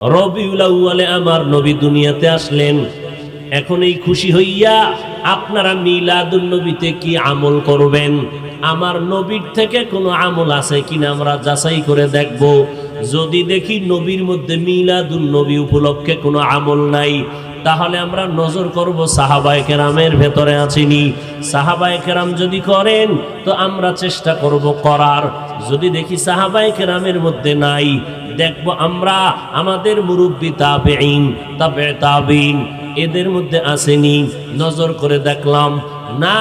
রবিউল আউয়ালে আমার নবী দুনিয়াতে আসলেন। এখন এই খুশি হইয়া আপনারা মিলাদুন নবীতে কি আমল করবেন? আমার নবীর থেকে কোনো আমল আছে কিনা আমরা যাচাই করে দেখব। যদি দেখি নবীর মধ্যে মিলাদুন নবী উপলক্ষে কোনো আমল নাই, তাহলে আমরা নজর করব সাহাবায়ে কেরামের ভেতরে আছেনি। সাহাবায়ে কেরাম যদি করেন তো আমরা চেষ্টা করব করার। যদি দেখি সাহাবায়ে কেরামের মধ্যে নাই, দেখব আমরা আমাদের মুরব্বী তাবেঈন, তাবে তাবেঈন এদের মধ্যে আসেনি, নজর করে দেখলাম না।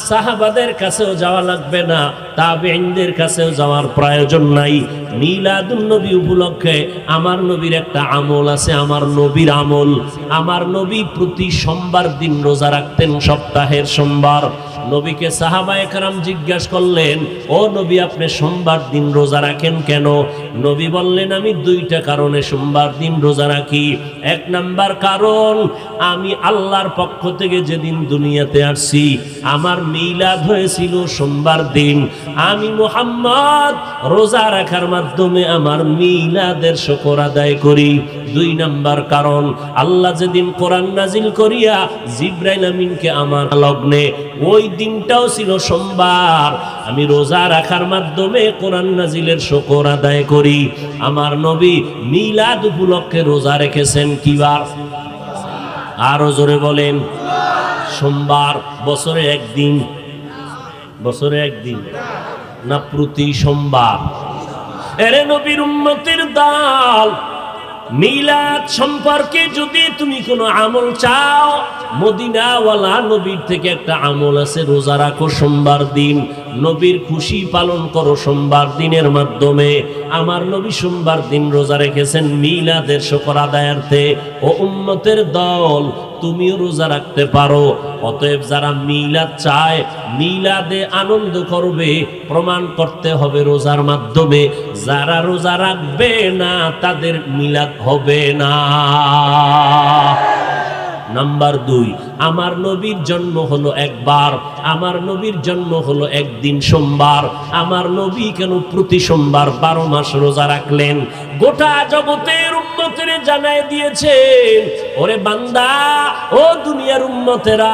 সাহাবাদের কাছেও যাওয়া লাগবে না, তাবেঈনদের কাছেও যাওয়ার প্রয়োজন নাই। মিলাদুন নবী উপলক্ষে আমার নবীর একটা আমল আছে, আমার নবীর আমল। আমার নবী প্রতি সোমবার দিন রোজা রাখতেন, সপ্তাহের সোমবার। নবীকে সাহাবায়ে কেরাম জিজ্ঞাসা করলেন, ও নবী আপনি সোমবার দিন রোজা রাখেন কেন? নবী বললেন, আমি দুইটা কারণে সোমবার দিন রোজা রাখি। এক নাম্বার কারণ, আমি আল্লাহর পক্ষ থেকে যেদিন দুনিয়াতে আসছি আমার মিলাদ হয়েছিল সোমবার দিন। আমি মুহাম্মদ রোজা রাখার মাধ্যমে আমার মিলাদের শুকর আদায় করি। দুই নাম্বার কারণ, আল্লাহ যেদিন কোরআন নাজিল করিয়া জিবরাইল আমিনকে আমার লগ্নে, ওই দিনটাও ছিল সোমবার। আমি রোজা রাখার মাধ্যমে কোরআন নাজিলের শুকর আদায় করি। আমার নবী মিলাদ উপলক্ষে রোজা রেখেছেন কি বার? আরো জোরে বলেন। সোমবার। বছরে একদিন? বছরে একদিন না প্রতি সোমবার? এরে নবীর উম্মতের দল, মিলাদ সম্পর্কে যদি তুমি কোনো আমল চাও, মদিনাওয়ালা নবীর থেকে একটা আমল আছে, রোজা রাখো সোমবার দিন, নবীর খুশি পালন করো সোমবার দিনের মাধ্যমে। আমার নবী সোমবার দিন রোজা রেখেছেন মিলাদের শুকর আদায়ার্থে। ও উম্মতের দল, তুমিও রোজা রাখতে পারো। অতএব যারা মিলাদ চায়, মিলাদে আনন্দ করবে, প্রমাণ করতে হবে রোজার মাধ্যমে। যারা রোজা রাখবে না তাদের মিলাদ হবে না। নাম্বার দুই, আমার নবীর জন্ম হলো একবার, আমার নবীর জন্ম হলো একদিন সোমবার। আমার নবী কেন প্রতি সোমবার 12 মাস রোজা রাখলেন? গোটা জগতের উম্মতের জানায় দিয়েছেন, ওরে বান্দা, ও দুনিয়ার উম্মতেরা,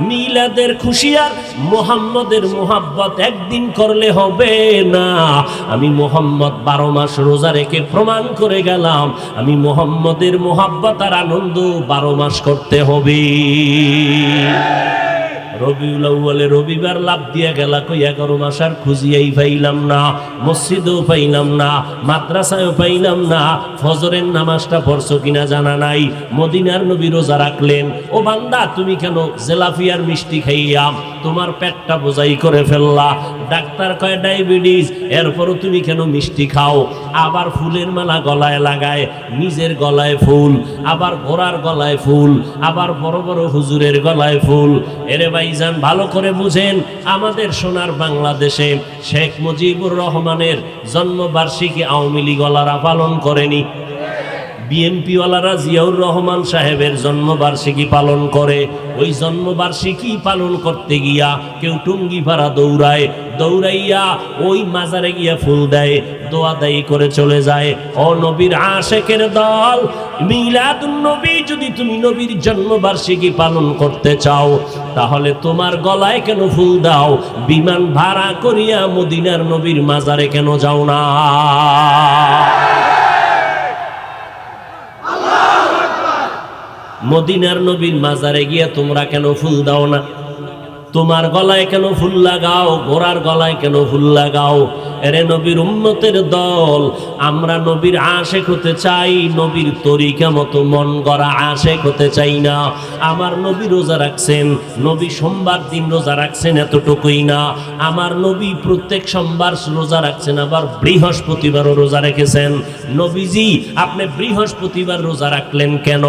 মিলাদের খুশি আর মুহাম্মদের মুহাব্বত একদিন করলে হবে না। আমি মুহাম্মদ 12 মাস রোজা রেখে প্রমাণ করে গেলাম, আমি মুহাম্মদের মুহাব্বত আর আনন্দ 12 মাস করতে হবে। রবিউল আউয়ালে রবিবার লাভ দিয়া গেলা, কই 11 মাস আর খুঁজিয়াই পাইলাম না, মসজিদেও পাইলাম না, মাদ্রাসায়ও পাইলাম না, ফজরের নামাজটা পড়ছো কিনা জানা নাই। মদিনার নবী রোজা রাখলেন। ও বান্দা, তুমি কেন জেলাফিয়ার মিষ্টি খাইয়া তোমার পেটটা বোঝাই করে ফেললা? ডাক্তার কয় ডায়াবেটিস, এরপরও তুমি কেন মিষ্টি খাও? আবার ফুলের মালা গলায় লাগায়, নিজের গলায় ফুল, আবার ঘোড়ার গলায় ফুল, আবার বড় বড় হুজুরের গলায় ফুল। এরে ভাইজান, ভালো করে বুঝেন, আমাদের সোনার বাংলাদেশে শেখ মুজিবুর রহমানের জন্মবার্ষিকী আওয়ামী লীগ ওয়ালারা পালন করেনি, বিএনপি ওয়ালারা জিয়াউর রহমান সাহেবের জন্মবার্ষিকী পালন করে। ওই জন্মবার্ষিকী পালন করতে গিয়া কেউ টুঙ্গি ভাড়া দৌড়ায়, দৌড়াইয়া ওই মাজারে গিয়া ফুল দেয়, দোয়া দায়ী করে চলে যায়। ও নবীর আশেকের দল, মিলাদুন নবী যদি তুমি নবীর জন্মবার্ষিকী পালন করতে চাও, তাহলে তোমার গলায় কেন ফুল দাও? বিমান ভাড়া করিয়া মদিনার নবীর মাজারে কেন যাও না? মদিনার নবীর মাজারে গিয়া তোমরা কেন ফুল দাও না? তোমার গলায় কেন ফুল লাগাও? ঘোড়ার গলায় কেন ফুল লাগাও? এরে নবীর উম্মতের দল, আমরা নবীর আশেক হতে চাই, নবীর তরিকা মতো মন গড়া আশেক হতে চাই না। আমার নবী রোজা রাখছেন, নবী সোমবার দিন রোজা রাখছেন, এতটুকুই না, আমার নবী প্রত্যেক সোমবার রোজা রাখছেন, আবার বৃহস্পতিবারও রোজা রেখেছেন। নবীজি, আপনি বৃহস্পতিবার রোজা রাখলেন কেন?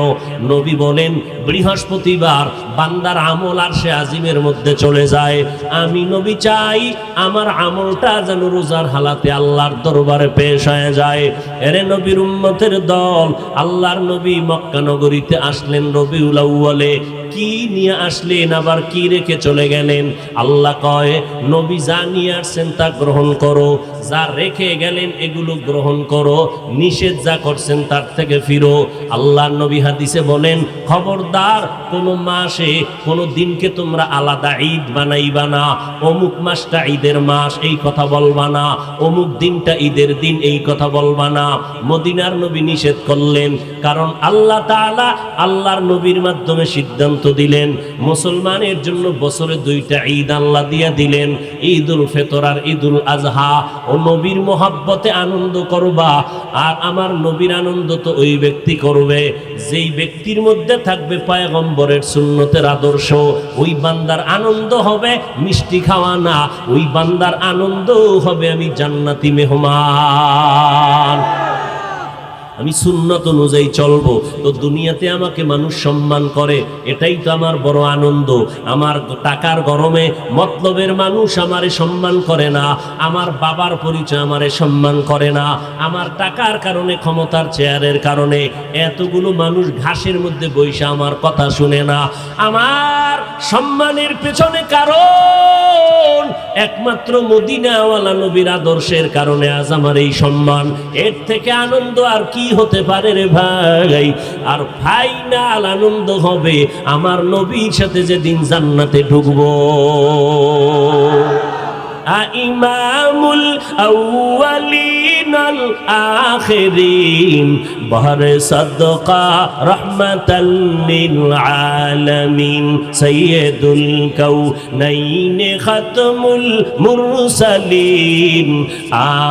নবী বলেন, বৃহস্পতিবার বান্দার আমল আরশে আজিমের মধ্যে চলে যায়। আমি নবী চাই আমার আমলটা যেন রোজার হালাতে আল্লাহর দরবারে পেশ হয়ে যায়। এরে নবীর উম্মতের দল, আল্লাহর নবী মক্কা নগরীতে আসলেন রবিউল আউয়ালে। কি নিয়ে আসলেন, আবার কি রেখে চলে গেলেন? আল্লাহ কয়, নবী যা নিয়ে আসছেন তা গ্রহণ করো, যা রেখে গেলেন এগুলো গ্রহণ করো, নিষেধ যা করছেন তার থেকে ফিরো। আল্লাহর নবী হাদিসে বলেন, খবরদার কোনো মাসে কোনো দিনকে তোমরা আলাদা ঈদ বানাইবা না। অমুক মাসটা ঈদের মাস এই কথা বলবা না, অমুক দিনটা ঈদের দিন এই কথা বলবা না। মদিনার নবী নিষেধ করলেন, কারণ আল্লাহ তাআলা আল্লাহর নবীর মাধ্যমে সিদ্ধান্ত দিলেন মুসলমানের জন্য বছরে দুইটা ঈদ আল্লাহ দিয়া দিলেন, ঈদুল ফিতর আর ঈদুল আজহা। ও নবীর মোহাব্বতে আনন্দ করবা, আর আমার নবীর আনন্দ তো ওই ব্যক্তি করবে যেই ব্যক্তির মধ্যে থাকবে পয়গম্বরের সুন্নতের আদর্শ। ওই বান্দার আনন্দ হবে মিষ্টি খাওয়া না, ওই বান্দার আনন্দ হবে আমি জান্নাতি মেহমান, আমি সুন্নত অনুযায়ী চলবো। তো দুনিয়াতে আমাকে মানুষ সম্মান করে, এটাই তো আমার বড় আনন্দ। আমার টাকার গরমে মতলবের মানুষ আমারে সম্মান করে না, আমার বাবার পরিচয় আমারে সম্মান করে না, আমার টাকার কারণে, ক্ষমতার চেয়ারের কারণে এতগুলো মানুষ ঘাসের মধ্যে বইসা আমার কথা শুনে না। আমার সম্মানের পেছনে কারণ একমাত্র মদিনাওয়ালা নবীর আদর্শের কারণে আজ আমার এই সম্মান। এর থেকে আনন্দ আর কি হতে পারে রে ভাই? আর ফাইনাল আনন্দ হবে আমার নবীর সাথে যেদিন জান্নাতে ঢুকবো। ইমামুল আউয়ালিন আল আখিরিন বহরে সাদকা রাহমাতাল লিল আলামিন সাইয়্যিদুল কাউনাইন খাতমুল মুরসালিন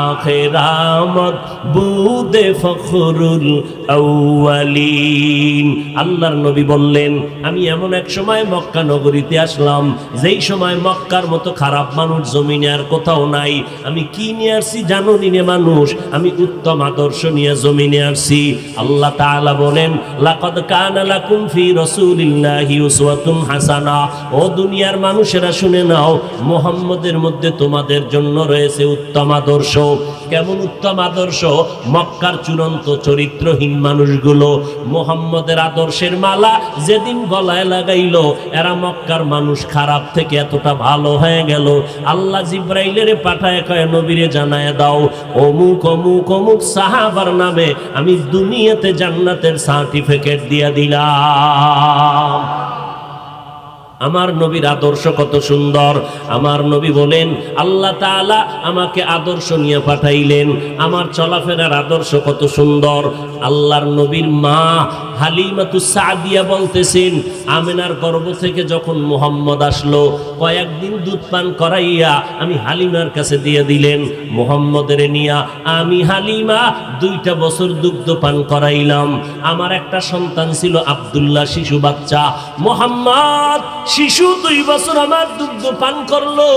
আখিরামত বুদে ফখরুল আউয়ালিন। আল্লাহর নবী বললেন, আমি এমন এক সময় মক্কা নগরীতে আসলাম যেই সময় মক্কার মতো খারাপ মানুষ জমিনে আর কোথাও নাই। আমি কি নিয়ে আসছি জানো নিনে মানুষ? আমি উত্তম আদর্শ নিয়ে জমিনে আসছি। আল্লাহ তাআলা বলেন, লাকাদ কানা লাকুম ফি রাসূলিল্লাহি উসওয়াতুন হাসানা। ও দুনিয়ার মানুষেরা শুনে নাও, মুহাম্মদের মধ্যে তোমাদের জন্য রয়েছে উত্তম আদর্শ। কেমন উত্তম আদর্শ? মক্কার চূড়ান্ত চরিত্রহীন মানুষগুলো মুহাম্মদের আদর্শের মালা যেদিন গলায় লাগাইলো, এরা মক্কার মানুষ খারাপ থেকে এতটা ভালো হয়ে গেল, আল্লাহ জিব্রাইলের পাঠায় কয়, নবীরে জানায় দাও অমুক অমুক অমুক সাহাবার নামে আমি দুনিয়াতে জান্নাতের সার্টিফিকেট দিয়ে দিলাম। আমার নবীর আদর্শ কত সুন্দর। আমার নবী বলেন, আল্লাহ তাআলা আমাকে আদর্শ নিয়ে পাঠাইলেন, আমার চলাফেরার আদর্শ কত সুন্দর। আল্লাহর নবীর মা হালিমাতুস সাদিয়া বলতেছেন, আমিনার গর্ভ থেকে যখন মুহাম্মদ আসলো, কয়েকদিন দুধ পান করাইয়া আমি হালিমার কাছে দিয়ে দিলেন। মুহাম্মদের নিয়া আমি হালিমা 2টা বছর দুগ্ধ পান করাইলাম। আমার একটা সন্তান ছিল আব্দুল্লাহ, শিশু বাচ্চা। মুহাম্মদ শিশু 2 বছর আমার দুগ্ধ পান করলো।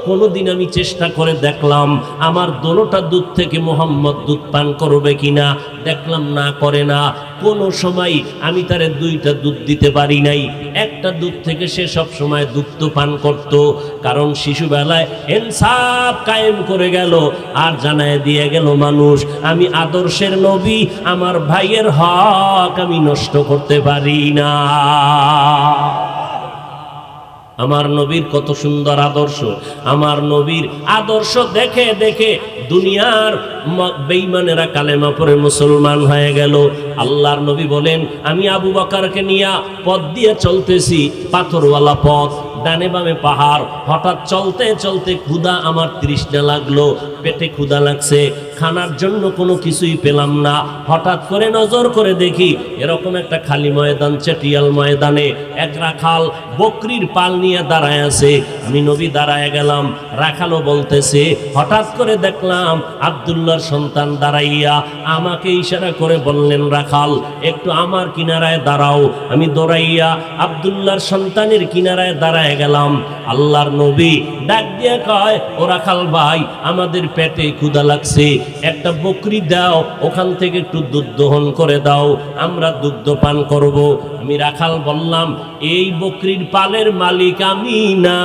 কোনোদিন আমি চেষ্টা করে দেখলাম আমার দোনোটা দুধ থেকে মুহাম্মদ দুধ পান করবে কিনা, দেখলাম না, করে না। কোনো সময় আমি তারে 2টা দুধ দিতে পারি নাই, একটা দুধ থেকে সে সব সময় দুগ্ধ পান করত। কারণ শিশুবেলায় ইনসাফ কায়েম করে গেল আর জানায় দিয়ে গেল মানুষ, আমি আদর্শের নবী, আমার ভাইয়ের হক আমি নষ্ট করতে পারি না। আমার নবীর কত সুন্দর আদর্শ। আমার নবীর আদর্শ দেখে দেখে দুনিয়ার বেঈমানেরা কালেমা পড়ে মুসলমান হয়ে গেল। আল্লাহর নবী বলেন, আমি আবু বকরকে নিয়ে পথ দিয়ে চলতেছি, পাথরওয়ালা পথ, ডানে বামে পাহাড়। হঠাৎ চলতে চলতে ক্ষুধা, আমার তৃষ্ণা লাগলো, পেটে ক্ষুধা লাগছে, খানার জন্য কোনো কিছুই পেলাম না। হঠাৎ করে নজর করে দেখি এরকম একটা খালি ময়দান, চেটিয়াল ময়দানে এক রাখাল বকরির পাল নিয়ে দাঁড়ায় আছে। আমি নবী দাঁড়ায় গেলাম, রাখালও বলতেছে। হঠাৎ করে দেখলাম আব্দুল্লাহর সন্তান দাঁড়াইয়া আমাকে ইশারা করে বললেন, রাখাল একটু আমার কিনারায় দাঁড়াও। আমি দৌড়াইয়া আব্দুল্লাহর সন্তানের কিনারায় দাঁড়ায় গেলাম। আল্লাহর নবী ডাক দিয়ে কয়, ও রাখাল ভাই, আমাদের পেটে ক্ষুধা লাগছে, একটা বকরি দাও, ওখান থেকে একটু দুধ দহন করে দাও, আমরা দুগ্ধ পান করব। আমি রাখাল বললাম, এই বকরির পালের মালিক আমি না,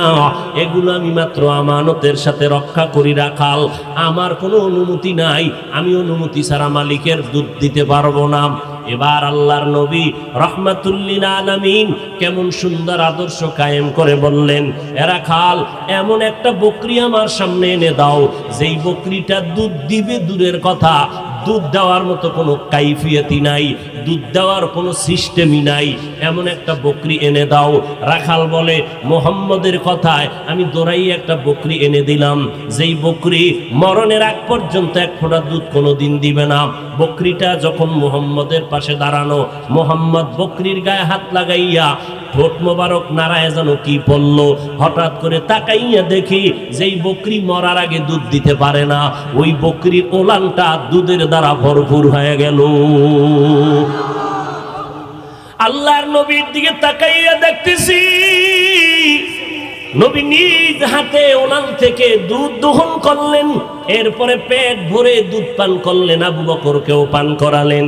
এগুলো আমি মাত্র আমানতের সাথে রক্ষা করি রাখাল, আমার কোনো অনুমতি নাই, আমি অনুমতি ছাড়া মালিকের দুধ দিতে পারবো না। এবার আল্লাহর নবী রাহমাতুল্লিল আলামিন কেমন সুন্দর আদর্শ কায়েম করে বললেন, এরা খাল এমন একটা বকরি আমার সামনে এনে দাও, যেই বকরিটা দুধ দিবে দূরের কথা, দুধ দেওয়ার মতো কোনো কাইফিয়তি নাই, দুধ দেওয়ার কোনো সিস্টেমই নাই, এমন একটা বকরি এনে দাও। রাখাল বলে, মুহাম্মদের কথায় আমি দৌড়াই একটা বকরি এনে দিলাম, যেই বকরি মরণের আগ পর্যন্ত এক ফোঁটা দুধ কোনো দিন দিবে না। বকরিটা যখন মুহাম্মদের পাশে দাঁড়ানো, মুহাম্মদ বকরির গায়ে হাত লাগাইয়া ঠোঁট মোবারক নাড়ায় যেন কি পড়ল, হঠাৎ করে তাকাইয়া দেখি যেই বকরি মরার আগে দুধ দিতে পারে না, ওই বকরির ওলানটা দুধের দ্বারা ভরপুর হয়ে গেল। আল্লাহর নবীর দিকে তাকাইয়া দেখতেছি, নবী নিজ হাতে ওলান থেকে দুধ দহন করলেন, এরপরে পেট ভরে দুধ পান করলেন, আবু বকরকেও পান করালেন,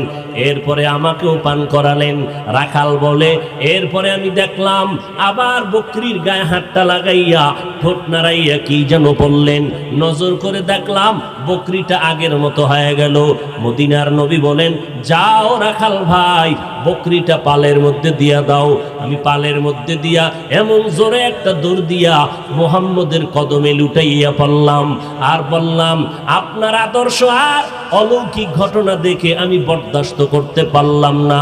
এরপরে আমাকেও পান করালেন। রাখাল বলে, এরপরে আমি দেখলাম আবার বকরির গায়ে হাতটা লাগাইয়া ঠোঁট নাড়াইয়া কি যেন বললেন, নজর করে দেখলাম বকরিটা আগের মতো হয়ে গেল। মদিনার নবী বলেন, যাও রাখাল ভাই, বকরিটা পালের মধ্যে দিয়া দাও। আমি পালের মধ্যে দিয়া এমন জোরে একটা দৌড় দিয়া মুহাম্মদের কদমে লুটাইয়া পড়লাম, আর বললাম, আপনার আদর্শ আর অলৌকিক ঘটনা দেখে আমি বরদাস্ত করতে পারলাম না।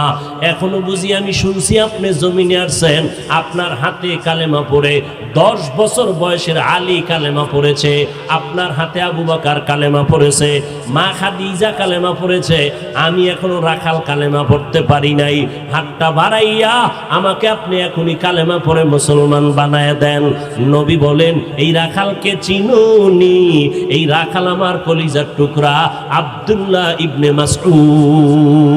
এখনো বুঝি আমি শুনছি আপনি জমিনে আসছেন, আপনার হাতে কালেমা পড়ে 10 বছর বয়সের আলী কালেমা পড়েছে, আপনার হাতে আবু বকর কালেমা পড়েছে, মা খাদিজা কালেমা পড়েছে, আমি এখনো রাখাল কালেমা পড়তে পারি নাই। হাতটা বাড়াইয়া আমাকে আপনি এখনই কালেমা পড়ে মুসলমান বানায় দেন। নবী বলেন, এই রাখালকে চিনুনি? এই রাখাল আমার কলিজার টুকরা আব্দুল্লাহ ইবনে মাসউদ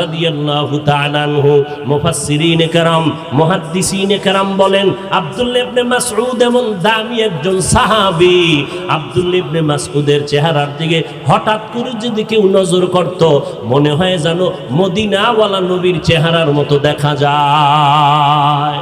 রাদিয়াল্লাহু তাআলা আনহু। মুফাসসিরিনে কেরাম, মুহাদ্দিসিনে কেরাম বলেন, আব্দুল্লাহ ইবনে মাসউদ এমন দামি একজন সাহাবী, আব্দুল্লাহ ইবনে মাসউদের চেহারার দিকে হঠাৎ করে যদি কেউ নজর করত, মনে হয় যেন মদিনাওয়ালা নবীর চেহারার মতো দেখা যায়।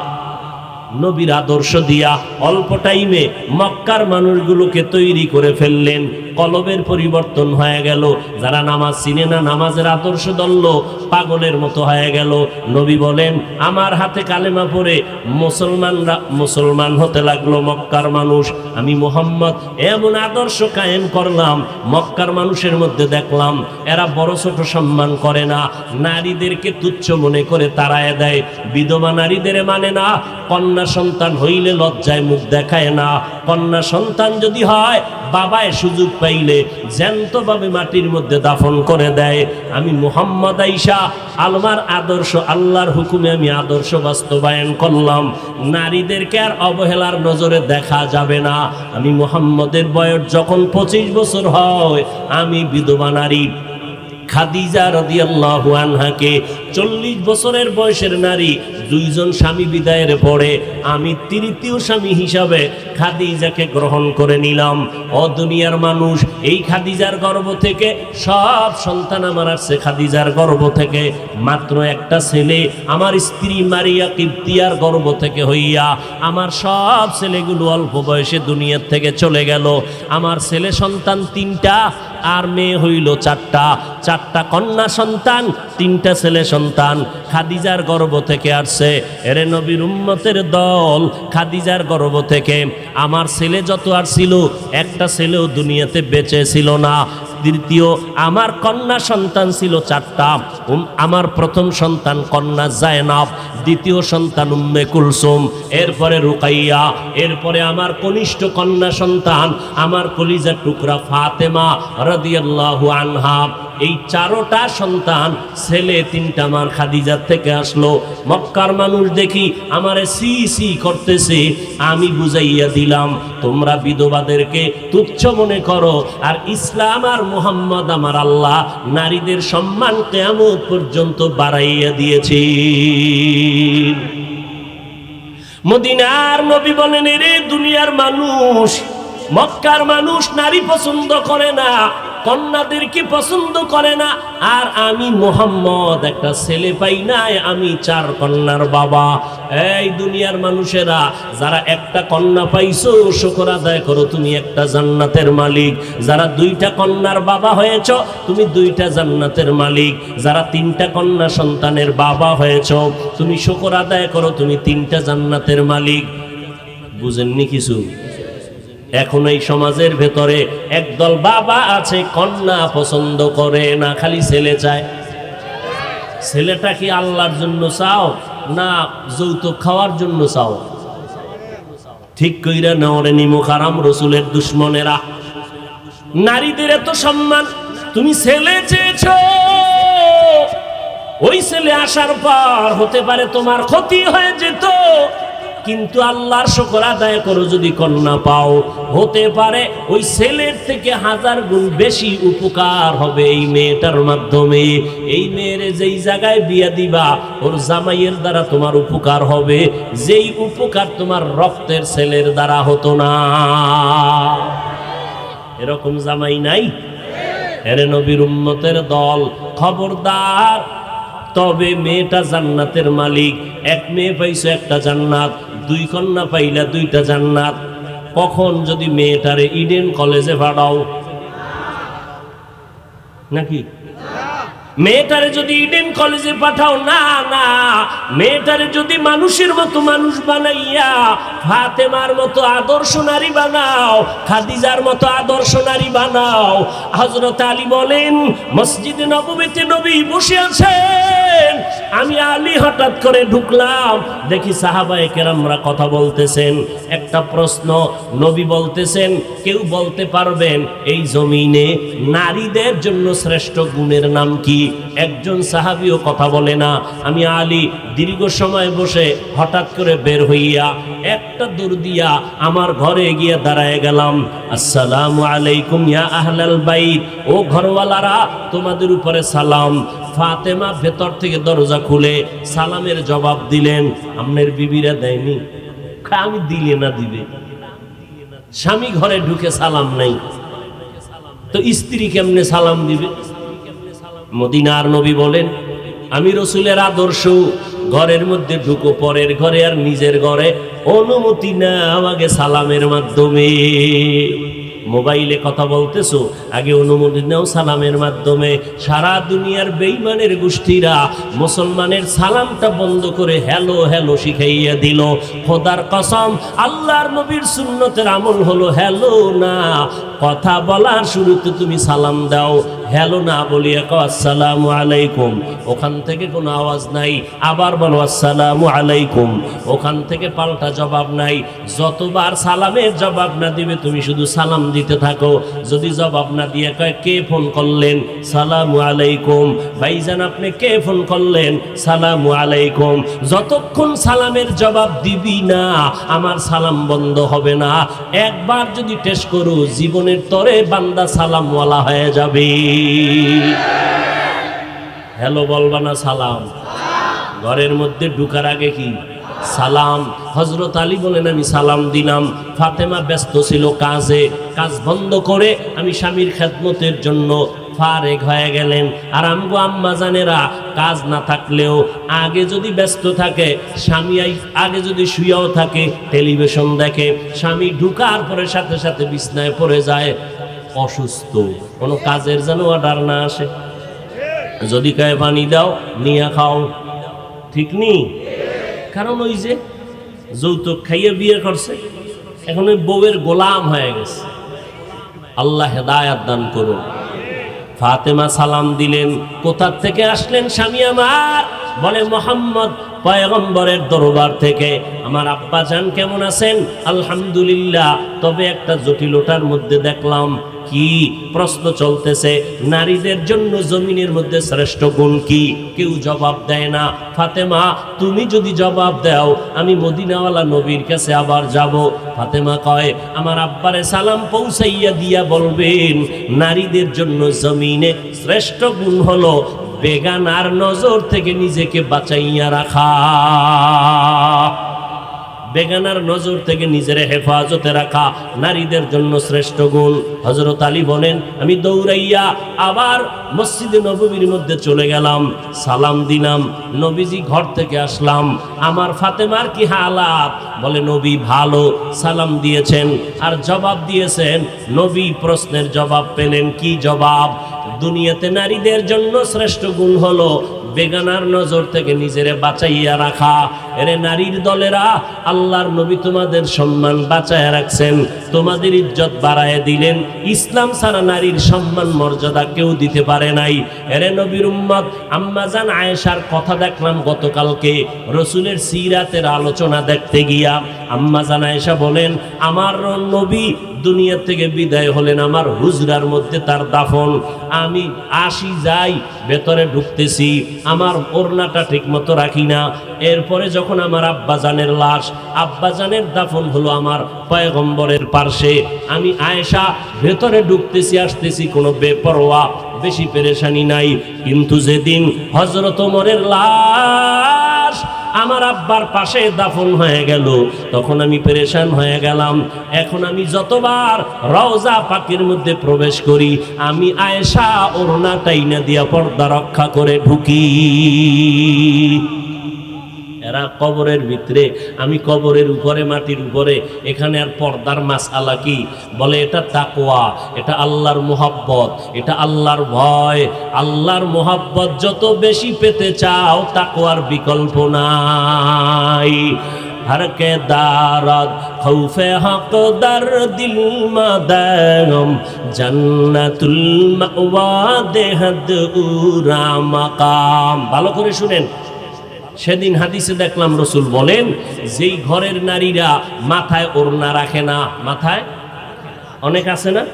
নবীর আদর্শ দিয়া অল্প টাইমে মক্কার মানুষগুলোকে তৈরি করে ফেললেন, কলবের পরিবর্তন হয়ে গেল। যারা নামাজ চিনে না, নামাজের আদর্শ দলল, পাগলের মতো হয়ে গেল। নবী বলেন, আমার হাতে কালেমা পড়ে মুসলমানরা মুসলমান হতে লাগলো মক্কার মানুষ। আমি মুহাম্মদ এমন আদর্শ কায়েম করলাম, মক্কার মানুষের মধ্যে দেখলাম এরা বড় ছোট সম্মান করে না, নারীদেরকে তুচ্ছ মনে করে তাড়ায় দেয়, বিধবা নারীদের মানে না, কন্যা সন্তান হইলে লজ্জায় মুখ দেখায় না, কন্যা সন্তান যদি হয় বাবায় সুযোগ পাইলে জ্যান্তভাবে মাটির মধ্যে দাফন করে দেয়। আমি মুহাম্মদ আইসা আলমার আদর্শ, আল্লাহর হুকুমে আমি আদর্শ বাস্তবায়ন করলাম। নারীদেরকে আর অবহেলার নজরে দেখা যাবে না। আমি মুহাম্মদের বয়স যখন 25 বছর হয়, আমি বিধবা নারী খাদিজা রাদিয়াল্লাহু আনহাকে 40 বছরের বয়সের নারী, 2 জন স্বামী বিদায়ের পরে আমি তৃতীয় স্বামী হিসাবে খাদিজাকে গ্রহণ করে নিলাম। ও দুনিয়ার মানুষ, এই খাদিজার গর্ভ থেকে সব সন্তান আমার আসছে, খাদিজার গর্ভ থেকে মাত্র একটা ছেলে আমার স্ত্রী মারিয়া কিবতিয়ার গর্ভ থেকে হইয়া আমার সব ছেলেগুলো অল্প বয়সে দুনিয়ার থেকে চলে গেল। আমার ছেলে সন্তান 3টা আর মেয়ে হইল 4টা কন্যা সন্তান, 3টা ছেলে সন্তান খাদিজার গর্ভ থেকে আসছে। এরে নবীর উম্মতের দল, খাদিজার গর্ভ থেকে আমার ছেলে যত আর ছিল, একটা ছেলেও দুনিয়াতে বেঁচে ছিল না। তৃতীয় আমার কন্যা সন্তান ছিল 4টা। আমার প্রথম সন্তান কন্যা জায়নাব, দ্বিতীয় সন্তান উম্মে কুলসুম, এরপরে রুকাইয়া, এরপরে আমার কনিষ্ঠ কন্যা সন্তান আমার কলিজার টুকরা ফাতেমা রাদিয়াল্লাহু আনহা। এই 4টা সন্তান, ছেলে 3টা আমার খাদিজার থেকে আসলো। মক্কার মানুষ দেখি আমারে সি সি করতেছে, আমি বুঝাইয়া দিলাম, তোমরা বিধবাদেরকে তুচ্ছ মনে করো, আর ইসলাম আর মুহাম্মদ আমার আল্লাহ নারীদের সম্মান কিয়ামত পর্যন্ত বাড়াইয়া দিয়েছে। মদিনার নবী বলেন, রে দুনিয়ার মানুষ, মক্কার মানুষ নারী পছন্দ করে না, কন্যাদেরকে পছন্দ করে না। আর আমি মুহাম্মদ একটা ছেলে পাই নাই, আমি 4 কন্যার বাবা। এই দুনিয়ার মানুষেরা যারা একটা কন্যা পাইছো, শুকর আদায় করো, তুমি একটা জান্নাতের মালিক। যারা 2টা কন্যার বাবা হয়েছ, তুমি 2টা জান্নাতের মালিক। যারা 3টা কন্যা সন্তানের বাবা হয়েছ, তুমি শুকর আদায় করো, তুমি 3টা জান্নাতের মালিক। বুঝেননি কিছু? এখন এই সমাজের ভেতরে একদল বাবা আছে কন্যা পছন্দ করে না, খালি ছেলে চায়। ছেলেটা কি আল্লাহর জন্য চাও না যৌতুক খাওয়ার জন্য চাও? ঠিক কইরা নেওয়ারে নিমুখ আরাম রসুলের দুশ্মনেরা। নারীদের এত সম্মান, তুমি ছেলে চেয়েছো, ওই ছেলে আসার পর হতে পারে তোমার ক্ষতি হয়ে যেত, কিন্তু আল্লাহর শুকর আদায় করো, যদি কন্যা পাও, হতে পারে ওই ছেলের থেকে 1000 গুণ বেশি উপকার হবে এই মেয়েটার মাধ্যমে। এই মেয়ের যেই জায়গায় বিয়ে দিবা, ওর জামাইয়ের দ্বারা তোমার উপকার হবে, যেই উপকার তোমার রক্তের ছেলের দ্বারা হতো না। এরকম জামাই নাই? এরে নবীর উম্মতের দল, খবরদার। তবে মেয়েটা জান্নাতের মালিক। 1 মেয়ে পাইছো, 1টা জান্নাত। 2 কন্যা পাইলা, 2টা জান্নাত। কখন যদি মেয়েটারে ইডেন কলেজে পাঠাও নাকি? মেয়েটারে যদি ইডেন কলেজে পাঠাও, না না, মেয়েটারে যদি মানুষের মতো মানুষ বানাইয়া ফাতেমার মতো আদর্শ নারী বানাও, খাদিজার মতো আদর্শ নারী বানাও। হযরত আলী বলেন, মসজিদে নববীতে নবী বসে আছেন, আমি আলী হঠাৎ করে ঢুকলাম, দেখি সাহাবায়ে কেরামরা কথা বলতেছেন। একটা প্রশ্ন নবী বলতেছেন, কেউ বলতে পারবেন এই জমিনে নারীদের জন্য শ্রেষ্ঠ গুণের নাম কি? একজন সাহাবীও কথা বলে না। আমি আলী দীর্ঘ সময় বসে হঠাৎ করে বের হইয়া একটা দৌড় দিয়া আমার ঘরে গিয়ে দাঁড়ায় গেলাম। আসসালামু আলাইকুম ইয়া আহলাল বাইত, ও ঘরওয়ালারা, তোমাদের উপরে সালাম। ফাতেমা ভেতর থেকে দরজা খুলে সালামের জবাব দিলেন। আপনার বিবিরা দেয়নি? আমি দিলে না দিবে? স্বামী ঘরে ঢুকে সালাম নাই, তো স্ত্রী কেমনে সালাম দিবে? মদিনার নবী বলেন, আমি রসুলের আদর্শ, ঘরের মধ্যে ঢুকো পরের ঘরে আর নিজের ঘরে অনুমতি না আমাকে সালামের মাধ্যমে। মোবাইলে কথা বলতেছো, আগে অনুমতি নাও সালামের মাধ্যমে। সারা দুনিয়ার বেঈমানের গোষ্ঠীরা মুসলমানের সালামটা বন্ধ করে হ্যালো হ্যালো শিখাইয়া দিল। খোদার কসম, আল্লাহর নবীর সুন্নতের আমল হলো হ্যালো না। কথা বলার শুরুতে তুমি সালাম দাও, হ্যালো না বলিয়া কও আসসালামু আলাইকুম, ওখান থেকে কোনো আওয়াজ নাই। আবার বলো আসসালামু আলাইকুম, ওখান থেকে পাল্টা জবাব নাই। যতবার সালামের জবাব না দিবে তুমি শুধু সালাম দিতে থাকো। যদি জবাব না দিয়ে কয় কে ফোন করলেন, সালামু আলাইকুম। ভাইজান আপনি কে ফোন করলেন, সালামু আলাইকুম। যতক্ষণ সালামের জবাব দিবি না আমার সালাম বন্ধ হবে না। একবার যদি টেস্ট করো, জীবনের তরে বান্দা সালামওয়ালা হয়ে যাবে। হ্যালো বলবা না সালাম? ঘরের মধ্যে ঢুকার আগে কি সালাম? হযরত আলী বলেন, আমি সালাম দিলাম। ফাতেমা ব্যস্ত ছিল কাজে, কাজ বন্ধ করে আমি স্বামীর খেদমতের জন্য ফারেক হয়ে গেলেন। আর আমগো আম্মা জানেরা কাজ না থাকলেও আগে যদি ব্যস্ত থাকে, স্বামী আগে যদি শুয়েও থাকে, টেলিভিশন দেখে, স্বামী ঢুকার পরে সাথে সাথে বিছনায় পড়ে যায় অসুস্থ, কোনো কাজের যেন অর্ডার না আসে। যদি কয় পানি দাও, নিয়ে খাও, ঠিক নেই? কারণ ওই যে যৌতুক খাইয়ে বিয়ে করছে, এখন ওই বউয়ের গোলাম হয়ে গেছে। আল্লাহ হেদায়াত দান করুন। ফাতেমা সালাম দিলেন। কোথা থেকে আসলেন স্বামী আমার? বলে মুহাম্মদ পয়গম্বরের দরবার থেকে। আমার আব্বা জান কেমন আছেন? আলহামদুলিল্লাহ। তবে একটা জটিলতার মধ্যে দেখলাম। কি? প্রশ্ন চলতেছে, নারীদের জন্য জমিনের মধ্যে শ্রেষ্ঠ গুণ কি? কেউ জবাব দেয় না। ফাতেমা তুমি যদি জবাব দাও, আমি মদিনাওয়ালা নবীর কাছে আবার যাব। ফাতেমা কয়, আমার আব্বারে সালাম পৌঁছাইয়া দিয়া বলবেন, নারীদের জন্য জমিনে শ্রেষ্ঠ গুণ হলো বেগানার নজর থেকে নিজেকে বাঁচাইয়া রাখা। বেগানার নজর থেকে নিজের হেফাজতে রাখা নারীদের জন্য শ্রেষ্ঠ গুণ। হযরত আলী বলেন, আমি দৌড়াইয়া আবার মসজিদে নববীর মধ্যে চলে গেলাম, সালাম দিলাম, নবীজি ঘর থেকে আসলাম, আমার ফাতেমার কি হালাত? বলে নবী ভালো, সালাম দিয়েছেন আর জবাব দিয়েছেন। নবী প্রশ্নের জবাব পেলেন। কি জবাব? দুনিয়াতে নারীদের জন্য শ্রেষ্ঠ গুণ হলো বেগানার নজর থেকে নিজেরে বাঁচাইয়া রাখা। এরে নারীর দলেরা, আল্লাহর নবী তোমাদের সম্মান বাঁচাইয়া রাখছেন, তোমাদের ইজ্জত বাড়ায় দিলেন। ইসলাম ছাড়া নারীর সম্মান মর্যাদা কেউ দিতে পারে নাই। এরে নবীর উম্মত, আম্মাজান আয়েশার কথা দেখলাম গতকালকে রসুলের সিরাতের আলোচনা দেখতে গিয়া। আম্মাজান আয়েশা বলেন, আমার নবী দুনিয়া থেকে বিদায় হলেন, আমার হুজরার মধ্যে তার দাফন। আমি আসি যাই, ভেতরে ঢুকতেছি, আমার ওড়নাটা ঠিক মতো রাখি না। এরপরে যখন আমার আব্বাজানের লাশ, আব্বাজানের দাফন হলো আমার পয়গম্বরের পার্শ্বে, আমি আয়েশা ভেতরে ঢুকতেছি আসতেছি, কোনো বেপরোয়া, বেশি পেরেশানি নাই। কিন্তু যেদিন হযরত ওমরের লাশ আমার আব্বার পাশে দাফন হয়ে গেল, তখন আমি পেরেশান হয়ে গেলাম। এখন আমি যতবার রওজা পাকের মধ্যে প্রবেশ করি, আমি আয়েশা ওড়না টাইনা দিয়া পর্দা রক্ষা করে ঢুকি। এরা কবরের ভিতরে, আমি কবরের উপরে, মাটির উপরে, এখানে আর পর্দার মাসআলা কি? বলে এটা তাকওয়া, এটা আল্লাহর মোহাব্বত, এটা আল্লাহর ভয়। আল্লাহর মোহাব্বত যত বেশি পেতে চাও, তাকওয়ার বিকল্প নাই। हर के दारद खौफे हक दर दिल मदम जन्नतुल मावा देहद उरा मकाम। ভালো করে শুনেন, সেদিন হাদিসে দেখলাম রসুল বলেন, যেই ঘরের নারীরা মাথায় ওড়না রাখে না, মাথায় অনেক আছে না,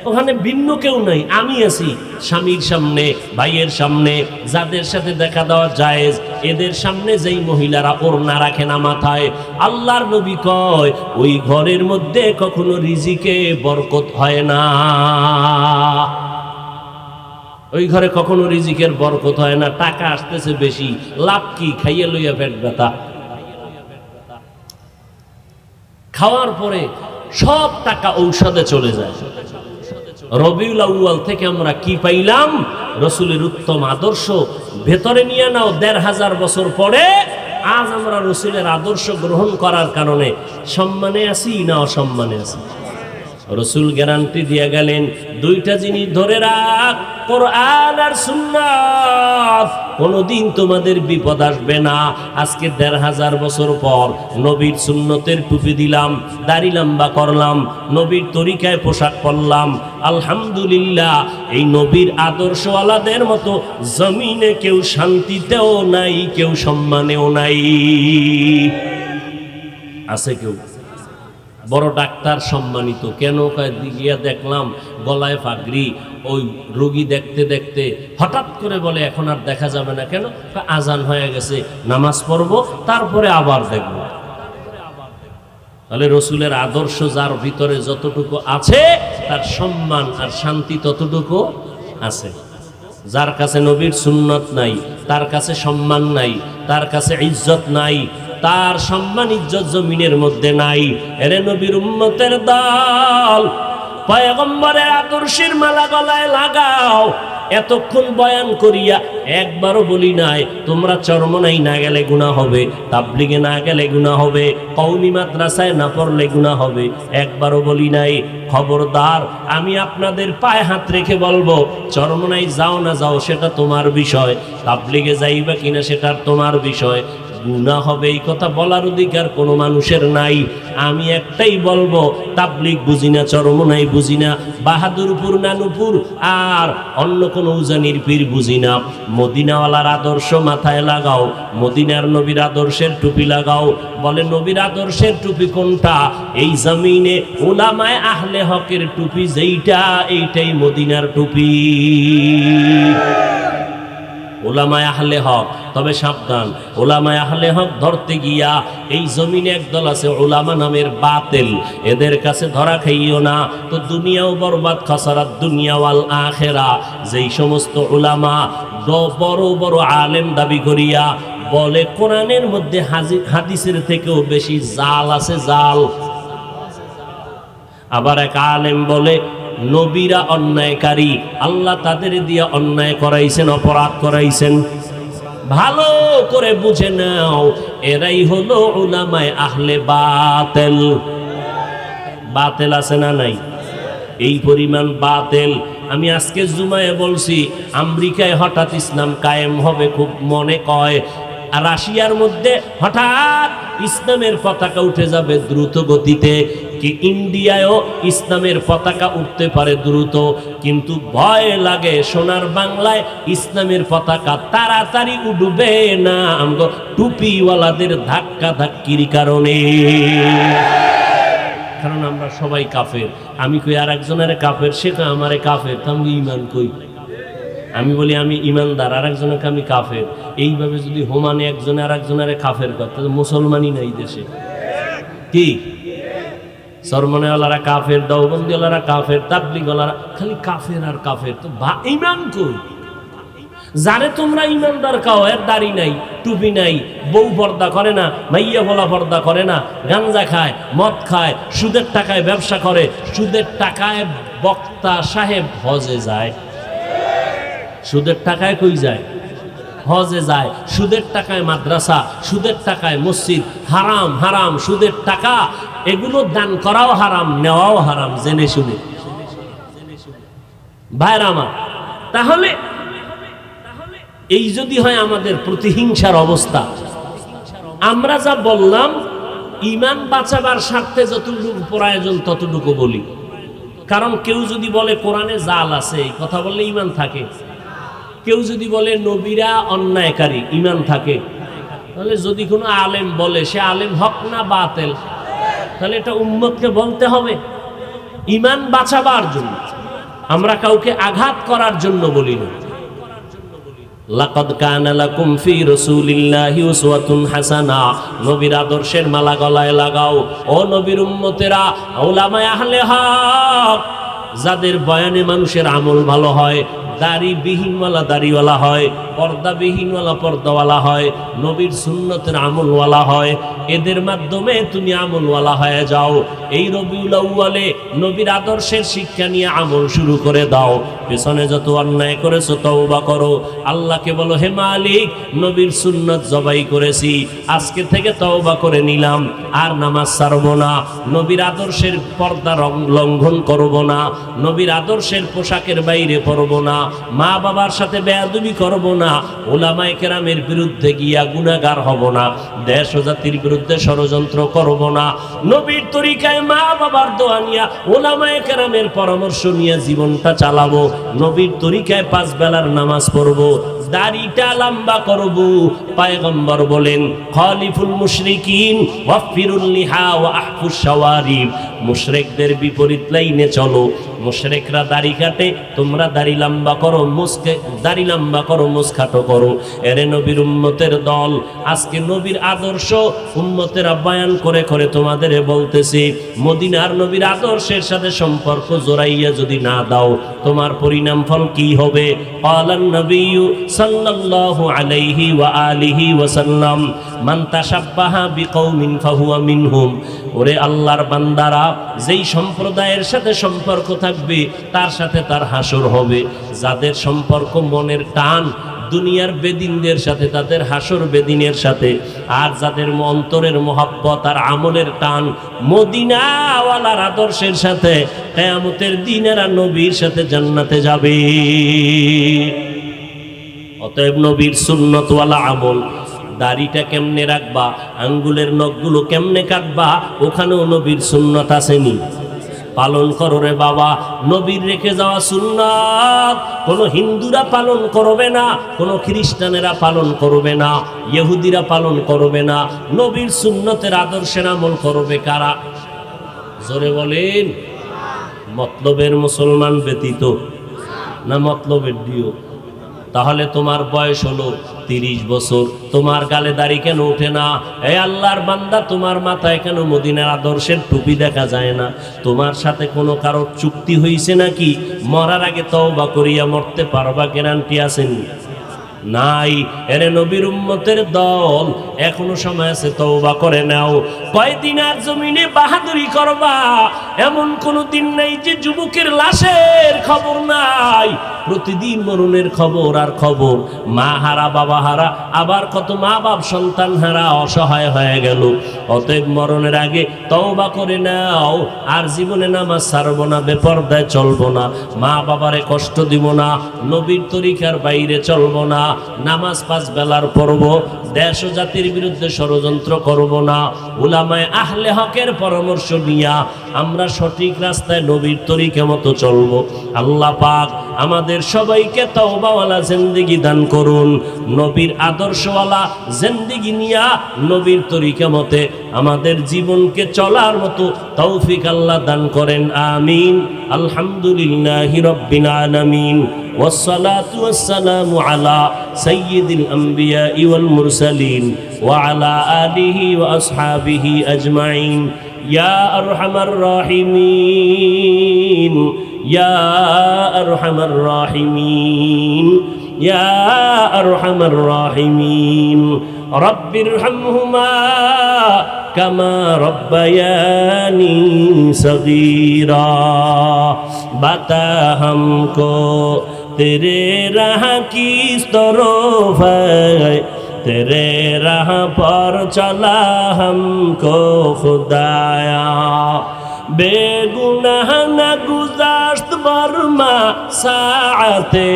ওখানে ভিন্ন কেউ নাই, আমি আছি। স্বামীর সামনে, ভাইয়ের সামনে, যাদের সাথে দেখা দেওয়া জায়েজ, এদের সামনে যেই মহিলারা ওড়না রাখে না মাথায়, আল্লাহর নবী কয় ওই ঘরের মধ্যে কখনো রিজিকে বরকত হয় না। ওই ঘরে কখনো রিজিকের বরকত হয় না। টাকা আসতেছে বেশি, লাভ কি? খাইয়ে লইয়া পেট ব্যথা। খাওয়ার পরে সব টাকা ঔষধে চলে যায়। রবিউল আউয়াল থেকে আমরা কি পাইলাম? রসুলের উত্তম আদর্শ ভেতরে নিয়ে নাও। ১৫০০ বছর পরে আজ আমরা রসুলের আদর্শ গ্রহণ করার কারণে সম্মানে আছি না অসম্মানে আছি? রসুল গ্যারান্টি দিয়ে গেলেন, দুইটা জিনিস ধরে রাখ, কোরআন আর সুন্নাত, কোনদিন তোমাদের বিপদ আসবে না। আজকে ১৫০০ বছর পর নবীর সুন্নতের টুপি দিলাম, দাড়ি লম্বা করলাম, নবীর তরিকায় পোশাক পরলাম, আলহামদুলিল্লাহ। এই নবীর আদর্শওয়ালাদের মতো জমিনে কেউ শান্তিতেও নাই, কেউ সম্মানেও নাই। আছে কেউ? বড় ডাক্তার সম্মানিত কেন? গিয়া দেখলাম গলায় পাগড়ি, ওই রোগী দেখতে দেখতে হঠাৎ করে বলে এখন আর দেখা যাবে না। কেন? আজান হয়ে গেছে, নামাজ পড়বো, তারপরে আবার দেখব। তাহলে রসুলের আদর্শ যার ভিতরে যতটুকু আছে, তার সম্মান আর শান্তি ততটুকু আছে। যার কাছে নবীর সুন্নত নাই, তার কাছে সম্মান নাই, তার কাছে ইজ্জত নাই, তার সম্মান ইজ্জত জমিনের মধ্যে নাই। এরে নবীর উম্মতের দল, পয়গম্বরের আদর্শের মালা গলায় লাগাও। এতক্ষণ বয়ান করিয়া একবারও বলি নাই তোমরা চরমনাই না গেলে গুনাহ হবে, তাবলিগে না গেলে গুনাহ হবে, কওমি মাদ্রাসায় না পড়লে গুনাহ হবে, একবারও বলি নাই। খবরদার, আমি আপনাদের পায়ে হাত রেখে বলবো, চরমনাই যাও না যাও সেটা তোমার বিষয়, তাবলিগে যাইবা কিনা সেটা তোমার বিষয়। গুনাহ হবে এই কথা বলার অধিকার কোনো মানুষের নাই। আমি একটাই বলবো, তাবলিগ বুঝি না, চরমনাই বুঝি না, বাহাদুরপুর, নানুপুর আর অন্য কোনো উজানির পীর বুঝি না। মদিনাওয়ালার আদর্শ মাথায় লাগাও, মদিনার নবীর আদর্শের টুপি লাগাও। বলে নবীর আদর্শের টুপি কোনটা? এই জমিনে উলামায়ে আহলে হকের টুপি যেইটা, এইটাই মদিনার টুপি। উলামায়ে আহলে হক। তবে সাবধান, উলামায়ে আহলে হক ধরতে গিয়া এই জমিনে একদল আছে উলামা নামের বাতিল, এদের কাছে ধরা খাইও না, তো দুনিয়াও বরবাদ, খাসারাত দুনিয়া ওয়াল আখিরা। যেই সমস্ত উলামা বড় বড় আলেম দাবি করিয়া বলে কোরআনের মধ্যে হাদিসের থেকেও বেশি জাল আছে, জাল। আবার এক আলেম বলে নবীরা অন্যায়কারী, আল্লাহ তাদের দিয়ে অন্যায় করাইছেন, অপরাধ করাইছেন। ভালো করে বুঝে নাও, এরাই হলো উলামায়ে আহলে বাতিল। বাতিল আছে না নাই? এই পরিমাণ বাতিল। আমি আজকে জুমায় বলছি, আমেরিকায় হঠাৎ ইসলাম কায়েম হবে খুব মনে কয়, আর রাশিয়ার মধ্যে হঠাৎ ইসলামের পতাকা উঠে যাবে দ্রুত গতিতে, কি ইন্ডিয়ায়ও ইসলামের পতাকা উঠতে পারে দ্রুত, কিন্তু ভয় লাগে সোনার বাংলায় ইসলামের পতাকা তাড়াতাড়ি উঠবে না, আমগো টুপিওয়ালাদের ধাক্কা ধাক্কির কারণে। কারণ আমরা সবাই কাফের। আমি কই আর একজনের কাফের, সে কয় আমারে কাফের, তো আমি ইমান কই। আমি বলি আমি ইমানদার, আর একজনকে আমি কাফের। এইভাবে যদি হোমানে একজনে আর একজনের কাফের করে, তাহলে মুসলমানই নাই দেশে। কি সরমনেওয়ালারা কাফের, দেওবন্দিওয়ালারা কাফের, তাবলিগওয়ালারা খালি কাফের আর কাফের, তো ইমান কই? যারে তোমরা ইমানদার কাও, এর দাড়ি নাই, টুপি নাই, বউ পর্দা করে না, মাইয়া বলা পর্দা করে না, গাঞ্জা খায়, মদ খায়, সুদের টাকায় ব্যবসা করে, সুদের টাকায় বক্তা সাহেব হজে যায়। সুদের টাকায় কই যায়? হজে যায়। সুদের টাকায় মাদ্রাসা, সুদের টাকায় মসজিদ। হারাম হারাম, সুদের টাকা এগুলো দান করাও হারাম, নেওয়াও হারাম, জেনে শুনে। ভাইরা আমার, তাহলে এই যদি হয় আমাদের প্রতিহিংসার অবস্থা, আমরা যা বললাম ঈমান বাঁচাবার স্বার্থে যতটুকু প্রয়োজন ততটুকু বলি। কারণ কেউ যদি বলে কোরআনে জাল আছে, এই কথা বললে ঈমান থাকে। কেউ যদি বলে নবীরা অন্যায়কারী, ঈমান থাকে। তাহলে যদি কোনো আলেম বলে, সে আলেম হক না বাতিল, তাহলে এটা উম্মতকে বলতে হবে। ঈমান বাঁচাবার জন্য, আমরা কাউকে আঘাত করার জন্য বলি না। লাকাদ কানা লাকুম ফি রাসূলিল্লাহি উসওয়াতুন হাসানা, নবীর আদর্শের মালা গলায় লাগাও। ও নবীর উম্মতেরা, উলামায়ে আহলে হক, যাদের বয়ানে মানুষের আমল ভালো হয়, দাড়ি বিহীনওয়ালা দাড়িওয়ালা হয়, পর্দা বিহীনওয়ালা পর্দাওয়ালা হয়, নবীর সুন্নতের আমলওয়ালা হয়, এদের মাধ্যমে তুমি আমলওয়ালা হয়ে যাও। এই রবিউল আউয়ালে নবীর আদর্শের শিক্ষা নিয়ে আমল শুরু করে দাও। পেছনে যত অন্যায় করেছো তওবা করো, আল্লাহকে বলো হে মালিক, নবীর সুন্নত জবাই করেছি, আজকে থেকে তওবা করে নিলাম, আর নামাজ ছাড়বো না, নবীর আদর্শের পর্দা লঙ্ঘন করব না, নবীর আদর্শের পোশাকের বাইরে পরব না, মা বাবার সাথে বেয়াদবি করব না, উলামায়ে কেরামের বিরুদ্ধে গিয়া গুনাহগার হব না, দেশ ও জাতির বিরুদ্ধে ষড়যন্ত্র করব না, নবীর তরিকায় মা বাবার দোয়া নিয়া, উলামায়ে কেরামের পরামর্শ নিয়ে জীবনটা চালাবো, নবীর তরিকায় 5 বেলার নামাজ পড়ব, দাড়িটা লম্বা করব। পয়গম্বর বলেন খালিফুল মুশরিকিন ওয়াফিরুল লিহা ওয়া আহফুশ শাওয়ারিব, মুশরিকদের বিপরীত লাইনে চলো। মুশরিকরা দাড়ি কাটে, তোমরা দাড়ি লম্বা করো, দাড়ি লম্বা করো, মুসখাটো করো। এরে নবীর উম্মতের দল, আজকে নবীর আদর্শ উম্মতেরা বয়ান করে করে তোমাদের বলতেছি, মদিনার নবীর আদর্শের সাথে সম্পর্ক জোড়াইয়া যদি না দাও, তোমার পরিণাম ফল কি হবে? ক্বালান নবিয়্যু সাল্লাল্লাহু আলাইহি ওয়া আলিহি ওয়া সাল্লাম, মান তাশাব্বাহা বিকওমিন ফাহুয়া মিনহুম। ওরে আল্লাহর বান্দারা, যেই সম্প্রদায়ের সাথে সম্পর্ক থাকবে তার সাথে তার হাসর হবে। যাদের সম্পর্ক মনের টান দুনিয়ার বেদিনদের সাথে, তাদের হাসর বেদিনের সাথে। আর যাদের অন্তরের মহব্বত আর আমলের টান মদিনাওয়ালার আদর্শের সাথে, কিয়ামতের দিন এরা নবীর সাথে জান্নাতে যাবে। অতএব নবীর সুন্নতওয়ালা আমল, দাড়িটা কেমনে রাখবা, আঙ্গুলের নখগুলো কেমনে কাটবা, ওখানেও নবীর সুন্নত আসেনি, পালন করো রে বাবা। নবীর রেখে যাওয়া সুন্নাত কোনো হিন্দুরা পালন করবে না, কোনো খ্রিস্টানেরা পালন করবে না, ইহুদিরা পালন করবে না। নবীর সুন্নতের আদর্শের আমল করবে কারা? জোরে বলেন। মতলবের মুসলমান ব্যতীত না মতলবের দিও? তাহলে তোমার বয়স হলো 30 বছর, তোমার গালে দাড়ি কেন ওঠে না? এই আল্লাহর বান্দা, তোমার মাথায় কেন মদিনার আদর্শের টুপি দেখা যায় না? তোমার সাথে কোনো কারোর চুক্তি হয়েছে নাকি? মরার আগে তওবা করিয়া মরতে পারবা, গ্যারান্টি আছেন? নাই। এরে নবীর উম্মতের দল, এখনো সময় আছে, তওবা করে নাও। কয়দিন আর জমিনে বাহাদুরি করবা? এমন কোনো দিন নাই যে যুবকের লাশের খবর নাই। প্রতিদিন মরণের খবর আর খবর। মা হারা, বাবা হারা, আবার কত মা বাপ সন্তান হারা, অসহায় হয়ে গেল। অতএব মরণের আগে তওবা করে নাও। আর জীবনে নামাজ ছাড়বো না, বেপরদায় চলবো না, মা বাবারে কষ্ট দিব না, নবীর তরিকার বাইরে চলবো না, নামাজ 5 বেলার পড়ব, দেশ ও জাতির বিরুদ্ধে ষড়যন্ত্র করব না। উলামায়ে আহলে হকের পরামর্শ নিয়া আমরা সঠিক রাস্তায় নবীর তরিকা মতো চলবো। আল্লাহ পাক আমাদের সবাইকে তওবাওয়ালা জিন্দেগি দান করুন। নবীর আদর্শওয়ালা জিন্দেগি নিয়া নবীর তরিকা মতে আমাদের জীবনকে চলার মতো তৌফিক আল্লাহ দান করেন। আমিন। আলহামদুলিল্লাহি রাব্বিল আলামিন। والصلاة والسلام على سيد الأنبياء والمرسلين وعلى آله وأصحابه أجمعين. يا أرحم الراحمين، يا أرحم الراحمين، يا أرحم الراحمين. رب ارحمهما كما ربياني صغيرا. बता हमको तेरे राह की तरफ है, तेरे राह पर चला हमको खुदाया. बेगुनाह न गुज़श्त बरमा साअते,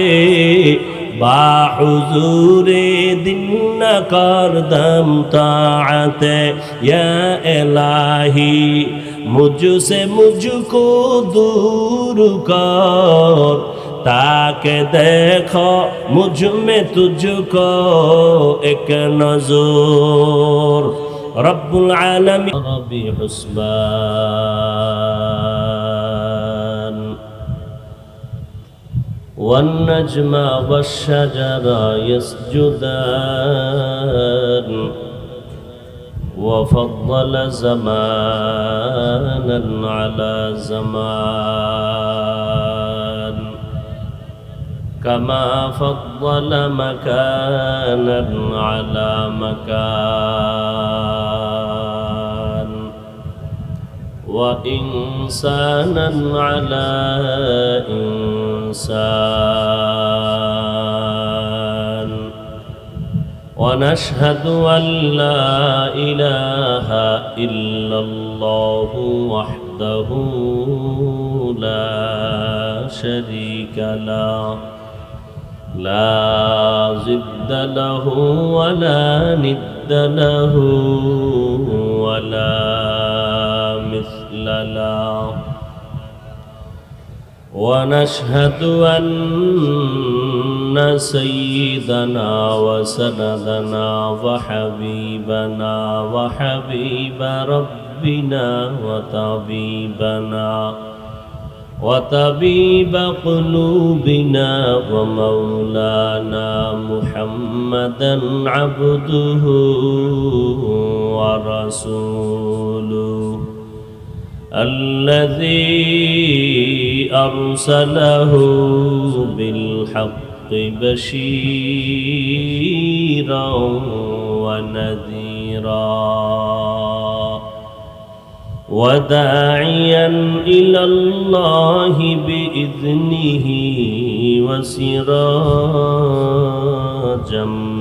बाहुजूरे दिन न करदम ताअते. या इलाही मुझसे मुझको दूर कर, ताके देखो मुझ में तुझको एक नजर. रब्बुल आलमीन रब्बी हुस्बान والنجم والشجر يسجدان وفضل زمانا على زمان كما فضل مكانا على مكان وإنسانا على إنسان. ونشهد أن لا إله إلا الله وحده لا شريك له، لا ضد له ولا ند له ولا مثل له. ونشهد أن سيدنا وسندنا وحبيبنا وحبيب ربنا وطبيب قلوبنا ومولانا محمدا عبده ورسوله الذي أرسله بالحق بشيرا ونذيرا وداعيا إلى الله بإذنه وسراجا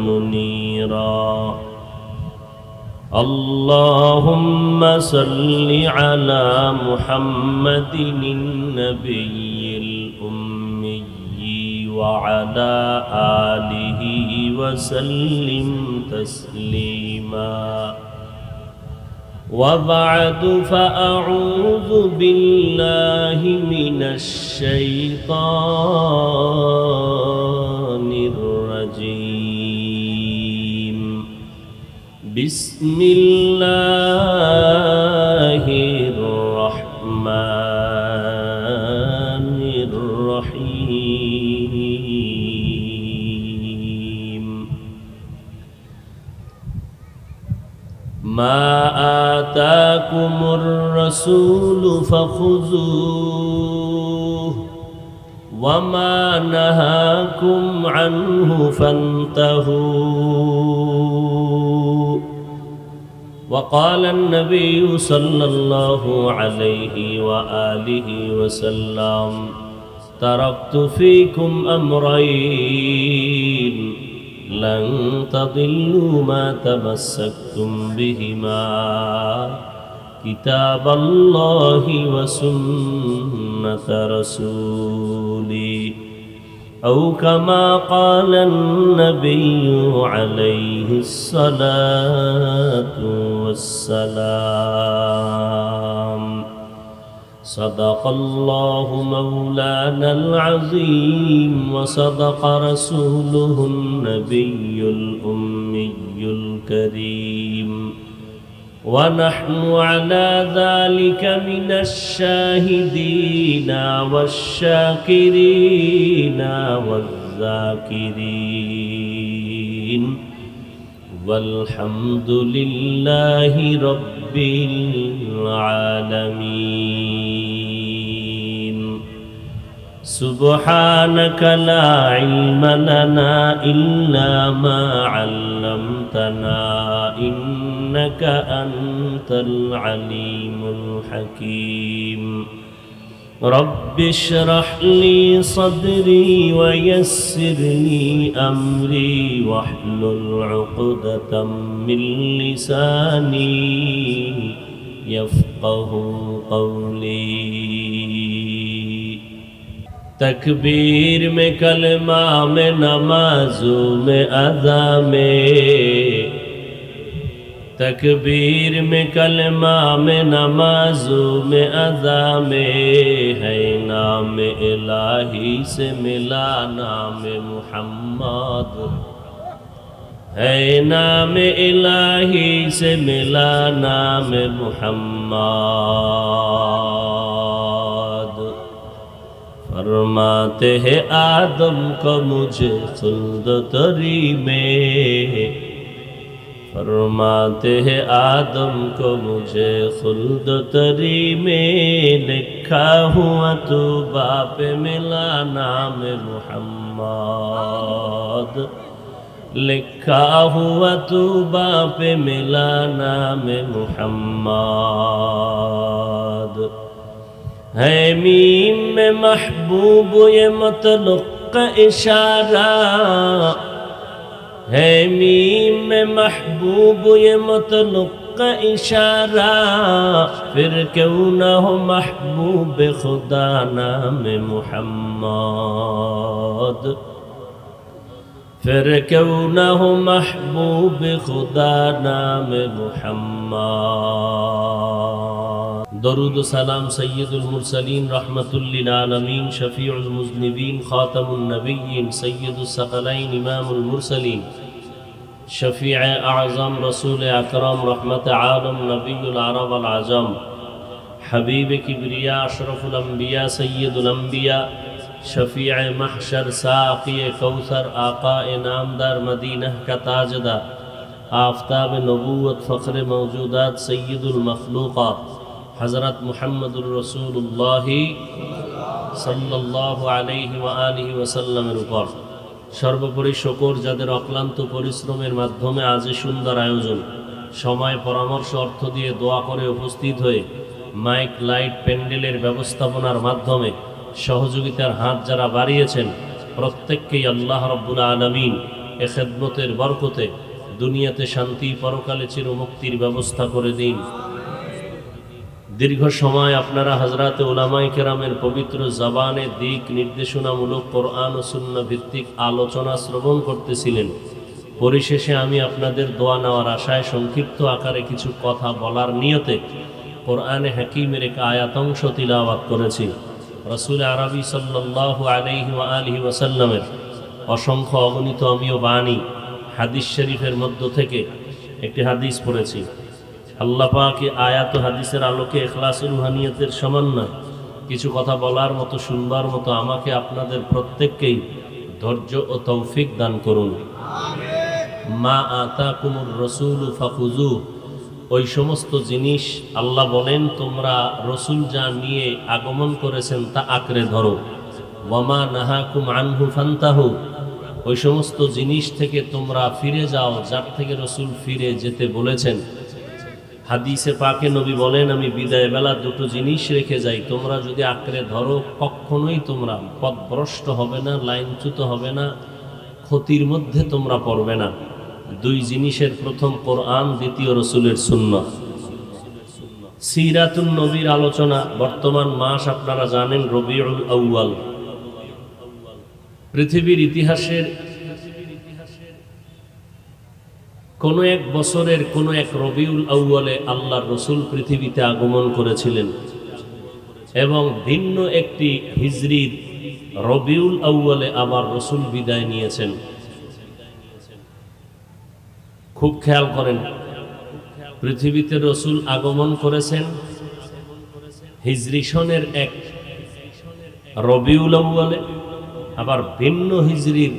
منيرا. اللهم صل على محمد النبي الأمي وعلى آله وسلم تسليما. وبعد فأعوذ بالله من الشيطان الرجيم. بسم الله الرحمن الرحيم. ما آتاكم الرسول فخذوه وما نهاكم عنه فانتهوا وقال النبي صلى الله عليه وآله وسلم تركت فيكم أمرين لن تضلوا ما تمسكتم بهما كتاب الله وسنة رسولي أو كما قال النبي عليه الصلاة والسلام صدق الله مولانا العظيم وصدق رسوله النبي الأمي الكريم ونحن على ذلك من الشاهدين والشاكرين والذاكرين والحمد لله رب العالمين سبحانك لا علم لنا إلا ما علمتنا إنك أنت العليم الحكيم رب اشرح لي صدري ويسر لي أمري واحلل عقدة من لساني يفقه قولي تکبیر میں کلمہ میں نمازوں میں اذا میں تکبیر میں کلمہ میں نمازوں میں اذا میں ہے نام الہی سے ملا نام محمد ہے نام الہی سے ملا نام محمد فرماتے ہیں آدم کو مجھے خلد تری میں فرماتے ہیں آدم کو مجھے خلد تری میں لکھا ہوا تو باپ ملا نام محمد لکھا ہوا تو باپ ملا نام محمد ہے میم میں محبوب یہ مطلق کا اشارہ ہے میم میں محبوب یہ مطلق کا اشارہ پھر کیوں نہ ہو محبوب خدا نام محمد پھر کیوں نہ ہو محبوب خدا نام محمد درود و سلام سید المرسلین رحمت للعالمین شفیع المذنبین خاتم النبیین سید الثقلین امام المرسلین شفیع اعظم رسول اکرم رحمت عالم نبی العرب العجم حبیب کبریا اشرف الانبیاء سید الانبیاء شفیع محشر ساقی کوثر آقا نامدار مدینہ کا تاجدار آفتاب نبوت فخر موجودات سید المخلوقات حضرت محمد الرسول اللہ صلی اللہ علیہ وآلہ وسلমের উপর সর্বোপরি শুকর যাদের অক্লান্ত পরিশ্রমের মাধ্যমে আজ সুন্দর আয়োজন সময় পরামর্শ অর্থ দিয়ে দোয়া করে উপস্থিত হয়ে মাইক লাইট প্যান্ডেলের ব্যবস্থাপনার মাধ্যমে সহযোগিতার হাত যারা বাড়িয়েছেন প্রত্যেককেই আল্লাহ রাব্বুল আলামিন এ খেদমতের বরকতে দুনিয়াতে শান্তি পরকালে চিরমুক্তির ব্যবস্থা করে দিন। দীর্ঘ সময় আপনারা হযরতে উলামায়ে কেরামের পবিত্র জবানে দিক নির্দেশনামূলক কোরআন ও সুন্নাহ ভিত্তিক আলোচনা শ্রবণ করতেছিলেন। পরিশেষে আমি আপনাদের দোয়া নেওয়ার আশায় সংক্ষিপ্ত আকারে কিছু কথা বলার নিয়তে কোরআনে হাকিমের এক আয়াতাংশ তিলাওয়াত করেছি। রাসূল আরবি সাল্লাল্লাহু আলাইহি ওয়া আলিহি ওয়াসাল্লামের অসংখ্য অগণিত অমীয় বাণী হাদিস শরীফের মধ্য থেকে একটি হাদিস পড়েছি। আল্লাহ পাক আয়াত ও হাদিসের আলোকে ইখলাস ও রুহানিয়তের সমন্বয় কিছু কথা বলার মতো শুনবার মতো আমাকে আপনাদের প্রত্যেককেই ধৈর্য ও তৌফিক দান করুন। মা আতাকুমুর রাসূলু ফাখুযু, ওই সমস্ত জিনিস আল্লাহ বলেন তোমরা রসুল যা নিয়ে আগমন করেছেন তা আঁকড়ে ধরো। ওয়ামা নাহাকুম আনহু ফান্তাহু, ওই সমস্ত জিনিস থেকে তোমরা ফিরে যাও যার থেকে রাসূল ফিরে যেতে বলেছেন। হাদিসে পাকে নবী বলেন, আমি বিদায় বেলা দুটো জিনিস রেখে যাই, তোমরা যদি আঁকড়ে ধরো কখনোই তোমরা পথভ্রষ্ট হবে না, লাইনচ্যুত হবে না, ক্ষতির মধ্যে তোমরা পড়বে না। দুই জিনিসের, প্রথম কোরআন, দ্বিতীয় রাসূলের সুন্নাহ। সিরাতুন নবীর আলোচনা। বর্তমান মাস আপনারা জানেন রবিউল আউয়াল। পৃথিবীর ইতিহাসের কোন এক বছরের কোন এক রবিউল আউয়ালে আল্লাহর রাসূল পৃথিবীতে আগমন করেছিলেন এবং ভিন্ন একটি হিজরির রবিউল আউয়ালে আবার রাসূল বিদায় নিয়েছেন। খুব খেয়াল করেন, পৃথিবীতে রাসূল আগমন করেছেন হিজরি সনের এক রবিউল আউয়ালে, আবার ভিন্ন হিজরির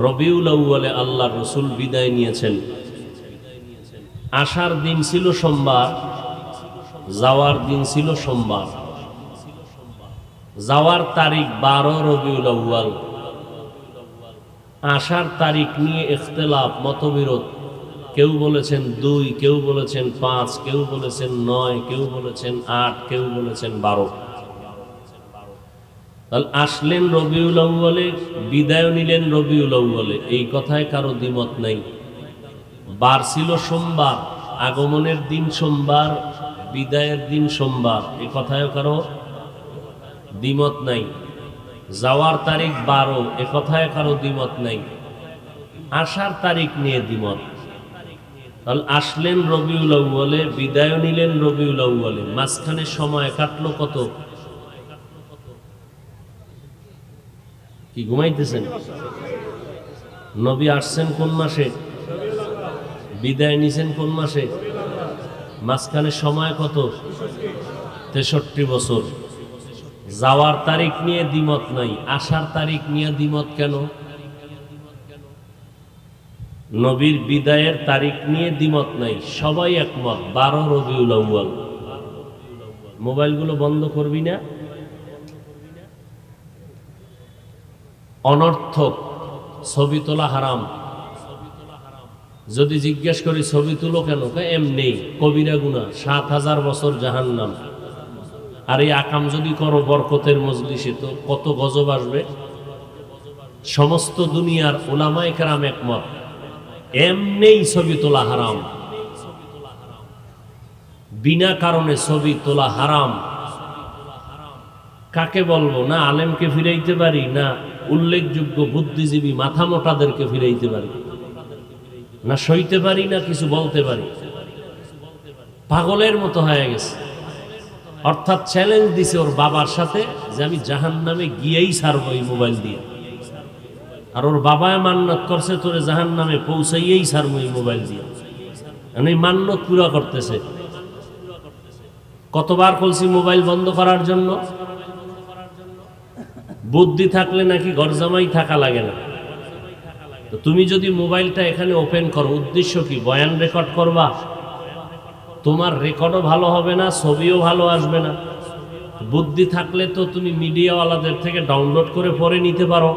রবিউল আউয়ালে আল্লাহর রাসূল বিদায় নিয়েছেন। আসার দিন ছিল সোমবার, যাওয়ার দিন ছিল সোমবার। যাওয়ার তারিখ 12 রবিউল আউয়াল। আসার তারিখ নিয়ে ইখতিলাফ, মতবিরোধ। কেউ বলেছেন 2, কেউ বলেছেন 5, কেউ বলেছেন 9, কেউ বলেছেন 8, কেউ বলেছেন 12। তাহলে আসলেন রবিউল আউয়ালে, বিদায় নিলেন রবিউল আউয়ালে, এই কথায় কারো দ্বিমত নাই। বার ছিল সোমবার, আগমনের দিন সোমবার, বিদায়ের দিন সোমবার, এই কথায় কারো দ্বিমত নাই। যাওয়ার তারিখ 12, এ কথায় কারো দ্বিমত নাই। আসার তারিখ নিয়ে দ্বিমত। তাহলে আসলেন রবিউল আউয়ালে, বিদায় নিলেন রবিউল আউয়ালে, মাঝখানে সময় কাটলো কত? কি ঘুমাইতেছেন? নবী আসছেন কোন মাসে? বিদায় নিছেন কোন মাসে? মাঝখানে সময় কত? 63 বছর। যাওয়ার তারিখ নিয়ে দ্বিমত নাই, আসার তারিখ নিয়ে দ্বিমত কেন? নবীর বিদায়ের তারিখ নিয়ে দ্বিমত নাই, সবাই একমত 12 রবিউল আউয়াল। মোবাইলগুলো বন্ধ করবি না। অনর্থক ছবি তোলা হারাম। যদি জিজ্ঞেস করি ছবি তুলো কেন, এমনি কবিরা গুনাহ, 7000 বছর জাহান্নাম। আর এই আকাম যদি করো বরকতের মজলিসে, তো কত গজব আসবে। সমস্ত দুনিয়ার উলামায়ে কেরাম একমত, এমনি ছবি তোলা হারাম, বিনা কারণে ছবি তোলা হারাম। কাকে বলবো? না আলেমকে ফিরাইতে পারি, না উল্লেখযোগ্য বুদ্ধিজীবী মাথা মোটাদেরকে ফিরাইতে পারি, না সইতে পারি, না কিছু বলতে পারি। পাগলের মতো হয়ে গেছে। অর্থাৎ চ্যালেঞ্জ দিছে ওর বাবার সাথে যে আমি জাহান্নামে গিয়েই ছাড়বো এই মোবাইল দিয়ে। আর ওর বাবায় মান্নত করছে তোরে জাহান্নামে পৌঁছাইয়েই ছাড়বো এই মোবাইল দিয়ে। এই মান্নত পুরা করতেছে। কতবার বলছি মোবাইল বন্ধ করার জন্য। বুদ্ধি থাকলে নাকি ঘরজামাই থাকা লাগে না। তো তুমি যদি মোবাইলটা এখানে ওপেন করো, উদ্দেশ্য কি? বয়ান রেকর্ড করবা? তোমার রেকর্ডও ভালো হবে না, ছবিও ভালো আসবে না। বুদ্ধি থাকলে তো তুমি মিডিয়াওয়ালাদের থেকে ডাউনলোড করে পরে নিতে পারো।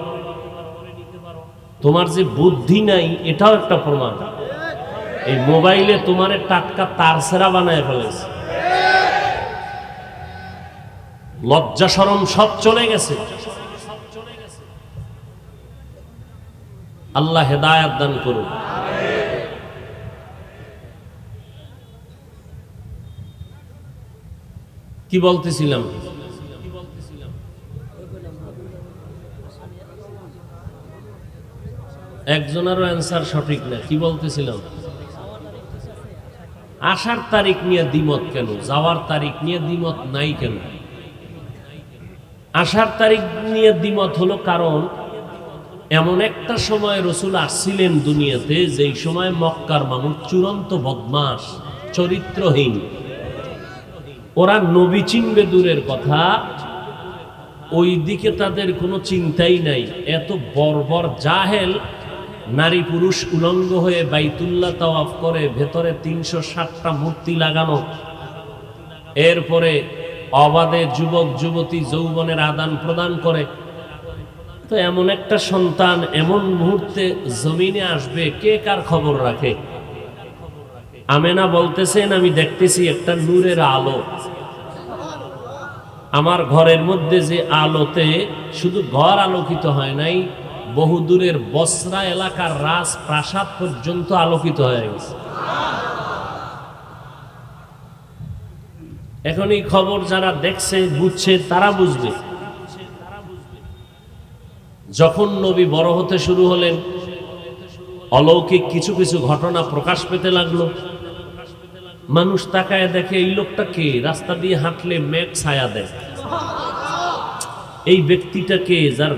তোমার যে বুদ্ধি নাই এটাও একটা প্রমাণ। এই মোবাইলে তোমার টাটকা তারছেরা বানায় ফেলেছে। লজ্জা শরম সব চলে গেছে। আল্লাহ হেদায়েত দান করুন। কি বলতেছিলাম? একজনেরও অ্যান্সার সঠিক না। কি বলতেছিলাম? আসার তারিখ নিয়ে দ্বিমত কেন? যাওয়ার তারিখ নিয়ে দ্বিমত নাই কেন? আসার তারিখ নিয়ে দ্বিমত হলো কারণ এমন একটা সময় রাসূল আসছিলেন দুনিয়াতে, যেই সময় মক্কার মানুষ চূড়ান্ত বদমাশ, চরিত্রহীন। ওরা নবী চিনবে দূরের কথা, ওই দিকে তাদের কোনো চিন্তাই নাই। এত বর্বর জাহেল, নারী পুরুষ উলঙ্গ হয়ে বাইতুল্লাহ তাওয়াফ করে, ভেতরে 360টা মূর্তি লাগানো, এরপরে অবাধে যুবক যুবতী যৌবনের আদান প্রদান করে। তো এমন একটা সন্তান এমন মুহূর্তে জমিনে আসবে, কে কার খবর রাখে? আমেনা বলতেছেন, আমি দেখতেছি একটা নূরের আলো আমার ঘরের মধ্যে, যে আলোতে শুধু ঘর আলোকিত হয় নাই, বহুদূরের বসরা এলাকার রাজপ্রাসাদ পর্যন্ত আলোকিত হয়ে গেছে। এখন এই খবর যারা দেখছে বুঝছে তারা বুঝবে। যখন নবী বড় হতে শুরু হলেন, অলৌকিক কিছু কিছু ঘটনা প্রকাশ পেতে লাগলো। মানুষ তাকায় দেখে, এই লোকটা কে? রাস্তা দিয়ে হাঁটলে মেঘ ছায়া দেয়। এই ব্যক্তিটা কে? যার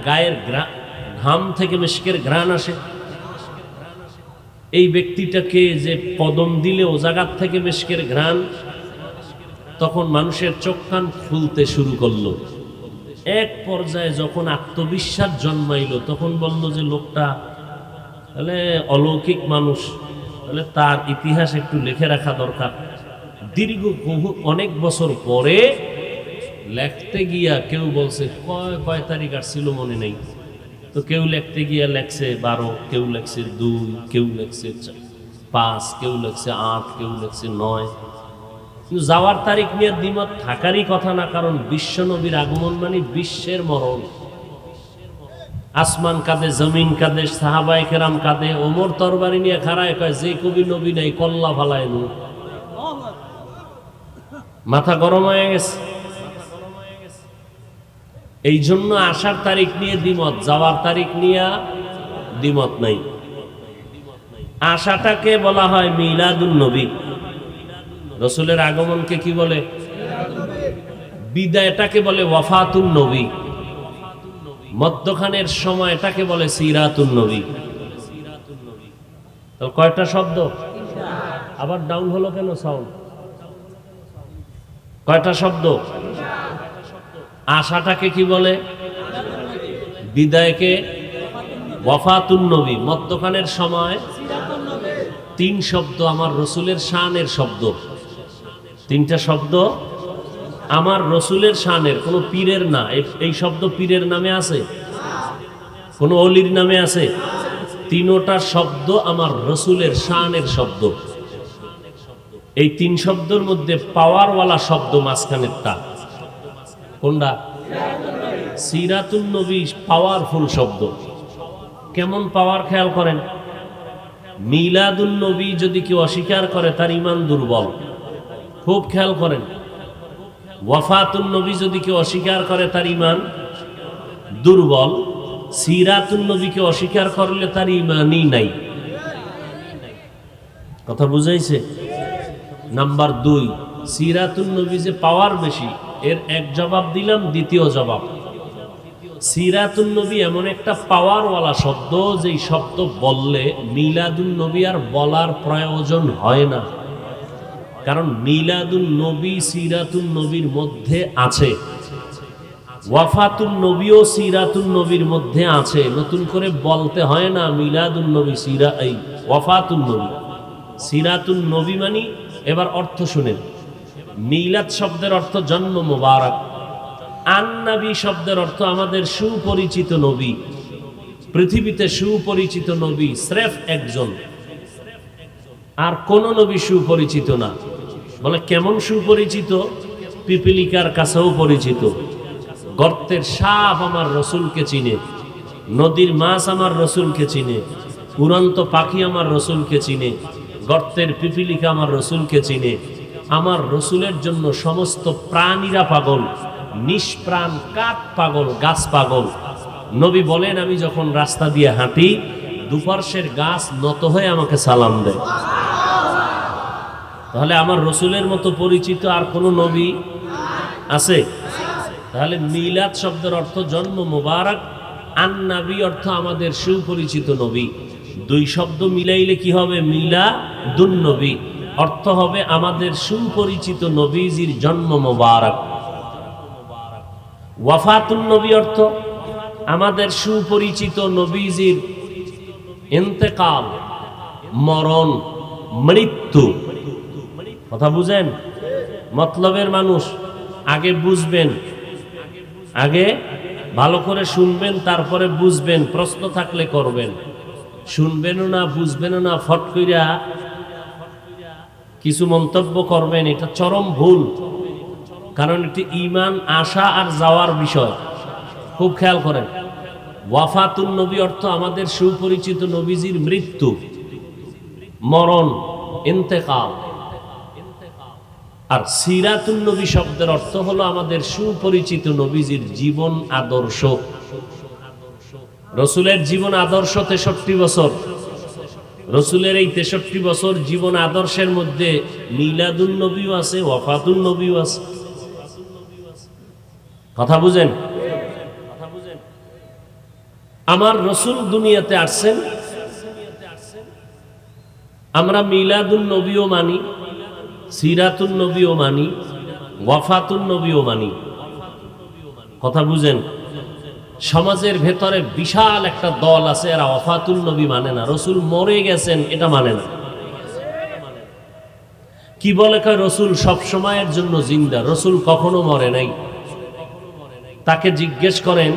গায়ের ঘাম থেকে মিশকের ঘ্রাণ আসে। এই ব্যক্তিটা কে? যে কদম দিলে ও জায়গার থেকে মিশকের ঘ্রাণ। তখন মানুষের চোখ কান খুলতে শুরু করলো। এক পর্যায়ে যখন আত্মবিশ্বাস জন্মাইল, তখন বলল যে লোকটা তাহলে অলৌকিক মানুষ, তাহলে তার ইতিহাস একটু লিখে রাখা দরকার। দীর্ঘ অনেক বছর পরে লেখতে গিয়া কেউ বলছে কয় তারিখ আর ছিল মনে নেই, তো কেউ লিখতে গিয়া লেখছে 12, কেউ লেখছে 2, কেউ লেখছে 5, কেউ লেখছে 8, কেউ লেখছে 9। কিন্তু যাওয়ার তারিখ নিয়ে দ্বিমত থাকারই কথা না, কারণ বিশ্ব নবীর আগমন মানে বিশ্বের মরণ। আসমান কাঁদে, জমিন কাঁদে, সাহাবায়ে কেরাম কাঁদে, ওমর তরবারি নিয়ে খাড়ায় কয়, যে কবি নবী নাই কল্লা ফালায় নু। মাথা গরম হয়ে গেছে। এই জন্য আসার তারিখ নিয়ে দ্বিমত, যাওয়ার তারিখ নিয়ে দ্বিমত নাই। আশাটাকে বলা হয় মিলাদুন নবী। রসুলের আগমনকে কি বলে? বিদায়টাকে বলে ওয়াফাতুন নবী। মধ্যখানের সময়টাকে বলে সিরাতুন নবী। তো কয়টা শব্দ? আবার ডাউন হলো কেন সাউন্ড? কয়টা শব্দ? আশাটাকে কি বলে? বিদায়কে ওয়াফাতুন নবী। মধ্যখানের সময় 3 শব্দ আমার রসুলের শানের শব্দ। 3টা শব্দ আমার রসুলের শানের, কোন পীরের না। এই শব্দ পীরের নামে আছে? কোন অলির নামে আছে? 3টা শব্দ আমার রসুলের শানের শব্দ। এই 3 শব্দের মধ্যে পাওয়ারওয়ালা শব্দ মাঝখানেরটা কোনটা? সিরাতুন নবী পাওয়ারফুল শব্দ। কেমন পাওয়ার খেয়াল করেন। মিলাদুন নবী যদি কেউ অস্বীকার করে তার ঈমান দুর্বল, খুব খেয়াল করেন। ওয়াফাতুন নবী যদি কেউ অস্বীকার করে তার ঈমান দুর্বল। সিরাতুন নবীকে অস্বীকার করলে তার ঈমানই নাই। কথা বুঝাইছে? নাম্বার 2, সিরাতুন নবী যে পাওয়ার বেশি, এর এক জবাব দিলাম। দ্বিতীয় জবাব, সিরাতুন নবী এমন একটা পাওয়ারওয়ালা শব্দ, যেই শব্দ বললে মিলাদুন নবী আর বলার প্রয়োজন হয় না। কারণ মিলাদুন নবী সিরাতুন নবীর মধ্যে আছে, ওয়াফাতুন নবীও সিরাতুন নবীর মধ্যে আছে। নতুন করে বলতে হয় না মিলাদুন নবী ওয়াফাতুন নবী সিরাতুন নবী মানি। এবার অর্থ শুনেন। মিলাদ শব্দের অর্থ জন্ম মোবারক। আন-নবী শব্দের অর্থ আমাদের সুপরিচিত নবী। পৃথিবীতে সুপরিচিত নবী স্রেফ একজন, আর কোন নবী সুপরিচিত না। বলে কেমন সুপরিচিত? পিপিলিকার কাছেও পরিচিত। গর্তের সাপ আমার রসুলকে চিনে, নদীর মাছ আমার রসুলকে চিনে, উড়ন্ত পাখি আমার রসুলকে চিনে, গর্তের পিপিলিকা আমার রসুলকে চিনে। আমার রসুলের জন্য সমস্ত প্রাণীরা পাগল, নিষ্প্রাণ কাঠ পাগল, গাছ পাগল। নবী বলেন, আমি যখন রাস্তা দিয়ে হাঁটি, দুপার্শ্বের গাছ নত হয়ে আমাকে সালাম দেয়। তাহলে আমার রসুলের মতো পরিচিত আর কোন নবী আছে? তাহলে মিলাদ শব্দের অর্থ জন্ম মোবারক, আন-নবী অর্থ আমাদের সুপরিচিত নবী। 2 শব্দ মিলাইলে কি হবে? মিলাদুন নবী। অর্থ হবে আমাদের সুপরিচিত নবীজির জন্ম মোবারক। ওয়াফাতুন নবী অর্থ আমাদের সুপরিচিত নবীজির ইন্তেকাল, মরণ, মৃত্যু। কথা বুঝেন? মতলবের মানুষ আগে বুঝবেন, আগে ভালো করে শুনবেন, তারপরে বুঝবেন, প্রশ্ন থাকলে করবেন। শুনবেনও না, বুঝবেনও না, ফট কইরা কিছু মন্তব্য করবেন, এটা চরম ভুল। কারণ এটি ঈমান আসা আর যাওয়ার বিষয়। খুব খেয়াল করেন, ওয়াফাতুন নবী অর্থ আমাদের সুপরিচিত নবীজির মৃত্যু, মরণ, ইন্তেকাল। আর সিরাতুন নবী শব্দের অর্থ হলো আমাদের সুপরিচিত নবীজির জীবন আদর্শ। রসুলের জীবন আদর্শ 63 বছর। রসুলের এই 63 বছর জীবন আদর্শের মধ্যে মিলাদুন নবীও আছে, ওয়াফাতুন নবীও আছে। কথা বুঝেন? আমার রসুল দুনিয়াতে আসছেন, আমরা মিলাদুন নবীও মানি, সিরাতুন নবীও মানি, ওয়াফাতুন নবীও মানি। কথা বুঝেন? সমাজের ভেতরে বিশাল একটা দল আছে, এরা ওয়াফাতুন নবী মানে না, রসুল মরে গেছেন এটা মানে না। কি বলে, কয় রসুল সব সময়ের জন্য জিন্দা, রসুল কখনো মরে নাই। তাকে জিজ্ঞেস করেন,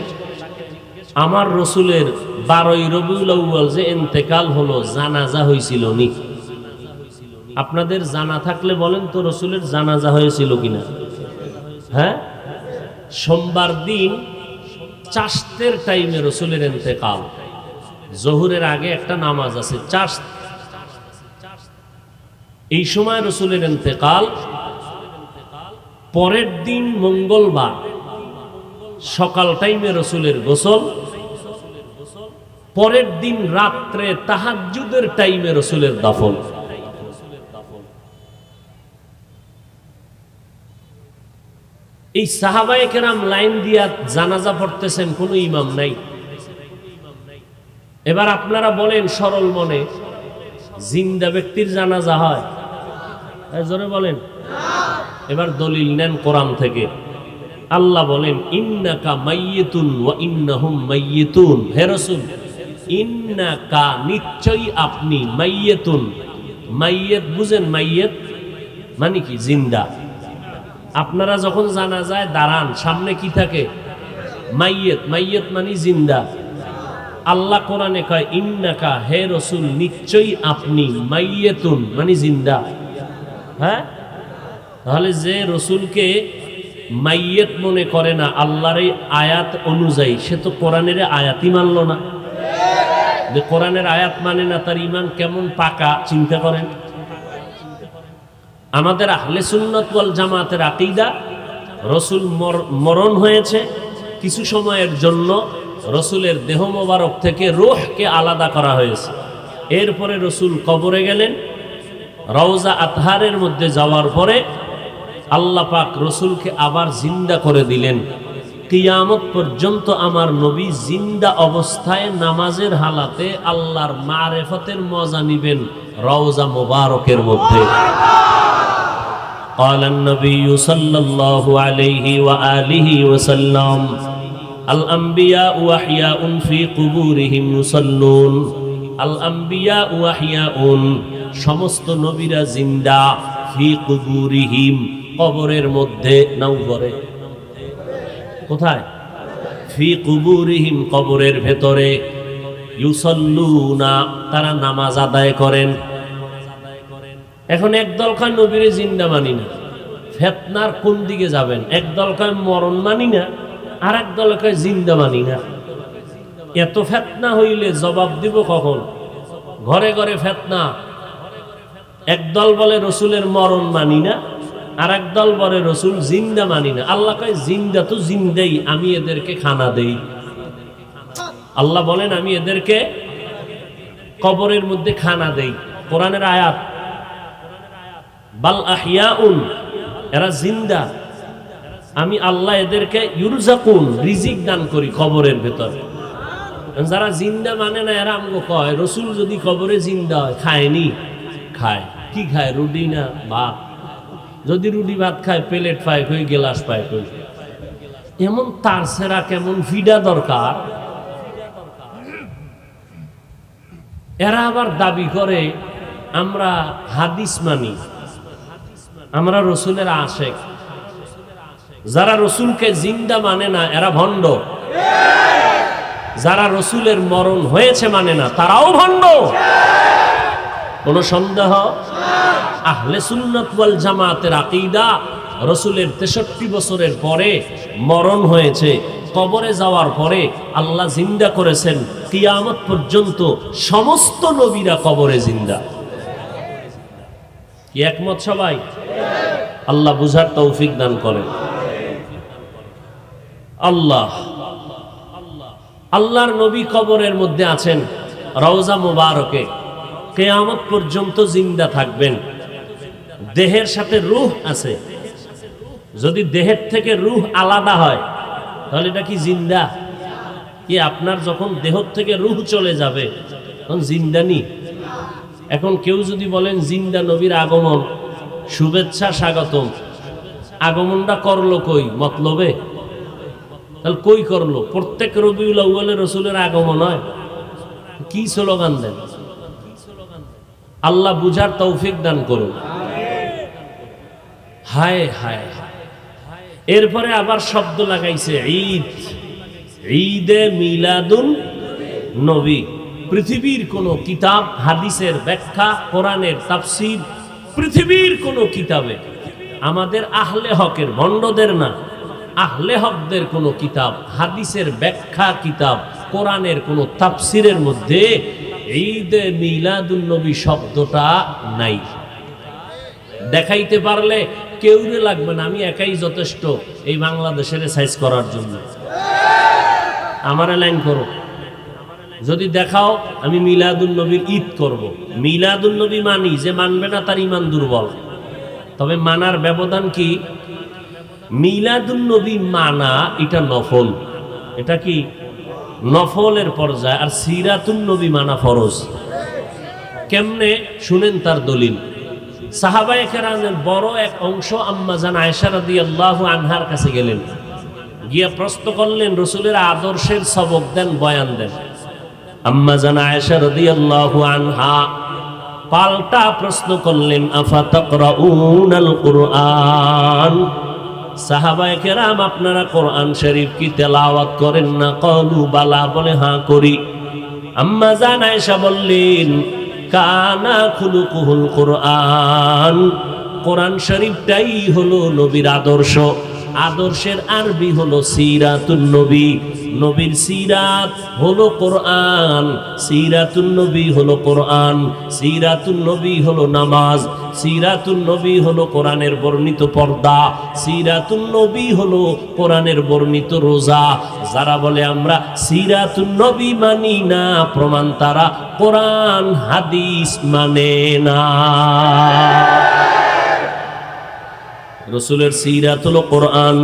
আমার রসুলের 12ই রবিউল আউয়াল যে ইন্তেকাল হলো, জানাজা হয়েছিল নি? আপনাদের জানা থাকলে বলেন তো, রসুলের জানাজা হয়েছিল কিনা? হ্যাঁ, সোমবার দিন চাশতের টাইমে রসুলের ইন্তেকাল। জোহরের আগে একটা নামাজ আছে চাশত, এই সময় রসুলের ইন্তেকাল। পরের দিন মঙ্গলবার সকাল টাইমে রসুলের গোসল, পরের দিন রাত্রে তাহাজ্জুদের টাইমে রসুলের দাফন। এই সাহাবায়ে কেরাম লাইন দিয়া জানাজা পড়তেছেন, কোনো ইমাম নাই। এবার আপনারা বলেন সরল মনে, জিন্দা ব্যক্তির জানাজা হয়? জোরে বলেন। এবার দলিল নেন কোরআন থেকে। আল্লাহ বলেন, ইন্নাকা মাইয়িতুন ওয়া ইন্নাহুম মাইয়িতুন। হে রাসূল, ইন্নাকা নিশ্চয়ই আপনি, মাইয়িতুন, মাইয়িত বুঝেন? মাইয়িত মানে কি? জিন্দা। আপনারা যখন জানাজায় দাঁড়ান, সামনে কি থাকে? মাইয়িত। মাইয়িত মানে জিন্দা। আল্লাহ কোরআনে কয়, ইন্নাকা, হে রাসূল, নিশ্চয়ই আপনি, মাইয়িতুন মানে জিন্দা। হ্যাঁ, তাহলে যে রসুলকে মাইয়িত মনে করে না আল্লাহর এই আয়াত অনুযায়ী, সে তো কোরআনের আয়াতই মানল না। যে কোরআনের আয়াত মানে না, তার ঈমান কেমন পাকা চিন্তা করেন। আমাদের আহলে সুন্নাত ওয়াল জামাতের আকীদা, রসুল মরণ হয়েছে, কিছু সময়ের জন্য রসুলের দেহ মোবারক থেকে রূহকে আলাদা করা হয়েছে। এরপরে রসুল কবরে গেলেন। রওজা আতহারের মধ্যে যাওয়ার পরে আল্লাহ পাক রসুলকে আবার জিন্দা করে দিলেন। কিয়ামত পর্যন্ত আমার নবী জিন্দা অবস্থায় নামাজের হালাতে আল্লাহর মারেফতের মজা নিবেন রওজা মোবারকের মধ্যে। قال النبي صلى الله عليه وآله وسلم الأنبياء أحياء في قبورهم يصلون الأنبياء أحياء সমস্ত নবীরা জিন্দা, ফি কুবুরিহিম কবরের মধ্যে। নাও করে কোথায়? ফি কুবুরিহিম কবরের ভেতরে। ইউসাল্লুনা তারা নামাজ আদায় করেন। এখন একদল কয় নবীরে জিন্দা মানি না, ফিতনার কোন দিকে যাবেন? একদল কয় মরণ মানি না, আর একদল কয় জিন্দা মানি না। এত ফিতনা হইলে জবাব দিব কখন? ঘরে ঘরে ফিতনা। একদল বলে রসুলের মরণ মানি না, আর একদল বলে রসুল জিন্দা মানি না। আল্লাহ কয় জিন্দা তো জিন্দাই, আমি এদেরকে খানা দেই। আল্লাহ বলেন আমি এদেরকে কবরের মধ্যে খানা দেই। কোরআনের আয়াত, বাল আহিয়াউন, এরা জিন্দা, আমি আল্লাহ এদেরকে ইউরজাকুন, রিজিক দান করি কবরের ভেতর। যারা জিন্দা মানে না এরা আমাকে কয় রসুল যদি কবরে জিন্দা হয়, খায়নি? খায়। কি খায়? রুটি না ভাত? যদি রুটি ভাত খায়, প্লেট পায় কই, গেলাস পায় কই? এমন তার সেরা কেমন ফিডা দরকার। এরা আবার দাবি করে আমরা হাদিস মানি, আমরা রসুলের আশেক। যারা রসুলকে জিন্দা মানে না এরা ভণ্ড, যারা রসুলের মরণ হয়েছে মানে না তারাও ভণ্ড। কোন সন্দেহ? আহলে সুন্নাত ওয়াল জামাতের আকীদা রসুলের 63 বছরের পরে মরণ হয়েছে, কবরে যাওয়ার পরে আল্লাহ জিন্দা করেছেন, কিয়ামত পর্যন্ত সমস্ত নবীরা কবরে জিন্দা। কি একমত সবাই? আল্লাহ বুঝার তৌফিক দান করেন। আল্লাহর নবী কবরের মধ্যে আছেন রওজা মুবারকে, কিয়ামত পর্যন্ত জিন্দা থাকবেন। দেহের সাথে রূহ আছে, যদি দেহের থেকে রূহ আলাদা হয় তাহলে এটা কি জিন্দা? কি আপনার যখন দেহ থেকে রূহ চলে যাবে তখন জিন্দা নি? এখন কেউ যদি বলেন জিন্দা নবীর আগমন, শুভেচ্ছা স্বাগতম, আগমনটা করলো কই? মতলবে? তাহলে কই করলো? প্রত্যেক রবিউল আউয়ালে রসুলের আগমন হয়, কি স্লোগান দেন? আল্লাহ বুঝার তৌফিক দান করুন। হায় হায়। এরপরে আবার শব্দ লাগাইছে ঈদ, ঈদে মিলাদুন নবী। পৃথিবীর কোন কিতাব, হাদিসের ব্যাখ্যা, কোরআনের তাফসীর, পৃথিবীর কোন কিতাবে আমাদের আহলে হকের, ভণ্ডদের না, আহলে হকদের কোন কিতাব, হাদিসের ব্যাখ্যা কিতাব, কোরআনের কোন তাফসীরের মধ্যে ঈদে মিলাদুন নবী শব্দটা নাই। দেখাইতে পারলে কেউরে লাগবে না, আমি একাই যথেষ্ট এই বাংলাদেশের সাইজ করার জন্য। আমারে লাইন করো, যদি দেখাও আমি মিলাদুন নবীর ঈদ করব। মিলাদুন নবী মানি, যে মানবে না তার ঈমান দুর্বল। তবে মানার ব্যবধান কি? মিলাদুন নবী মানা এটা নফল, এটা কি নফলের পর্যায়ে, আর সিরাতুন নবী মানা ফরজ। কেমনে শুনেন তার দলিল। সাহাবায়ে কেরামের বড় এক অংশ আম্মা জান আয়েশা রাদিয়াল্লাহু আনহার কাছে গেলেন, গিয়ে প্রশ্ন করলেন, রসুলের আদর্শের সবক দেন, বয়ান দেন। আম্মা জান আয়েশা রাদিয়াল্লাহু আনহা পাল্টা প্রশ্ন করলেন, আফা তাকরাউনাল কুরআন, সাহাবায়ে কেরাম আপনারা কোরআন শরীফ কি তেলাওয়াত করেন না? ক্বালু বালা, বলে হ্যাঁ করি। আম্মা জান আয়েশা বললেন, কানা খুলুকুহুল কোরআন, কোরআন শরীফটাই হলো নবীর আদর্শ। আদর্শের আরবি হলো সিরাতুন নবী, নবীর সিরাত হলো কোরআন, সিরাতুন নবী হলো কোরআন, সিরাতুন নবী হলো নামাজ, সিরাতুন নবী হলো কোরআনের বর্ণিত পর্দা, সিরাতুন নবী হলো কোরআনের বর্ণিত রোজা। যারা বলে আমরা সিরাতুন নবী মানি না, প্রমাণ তারা কোরআন হাদিস মানে না। রসুলের সিরাত হলো কোরআন,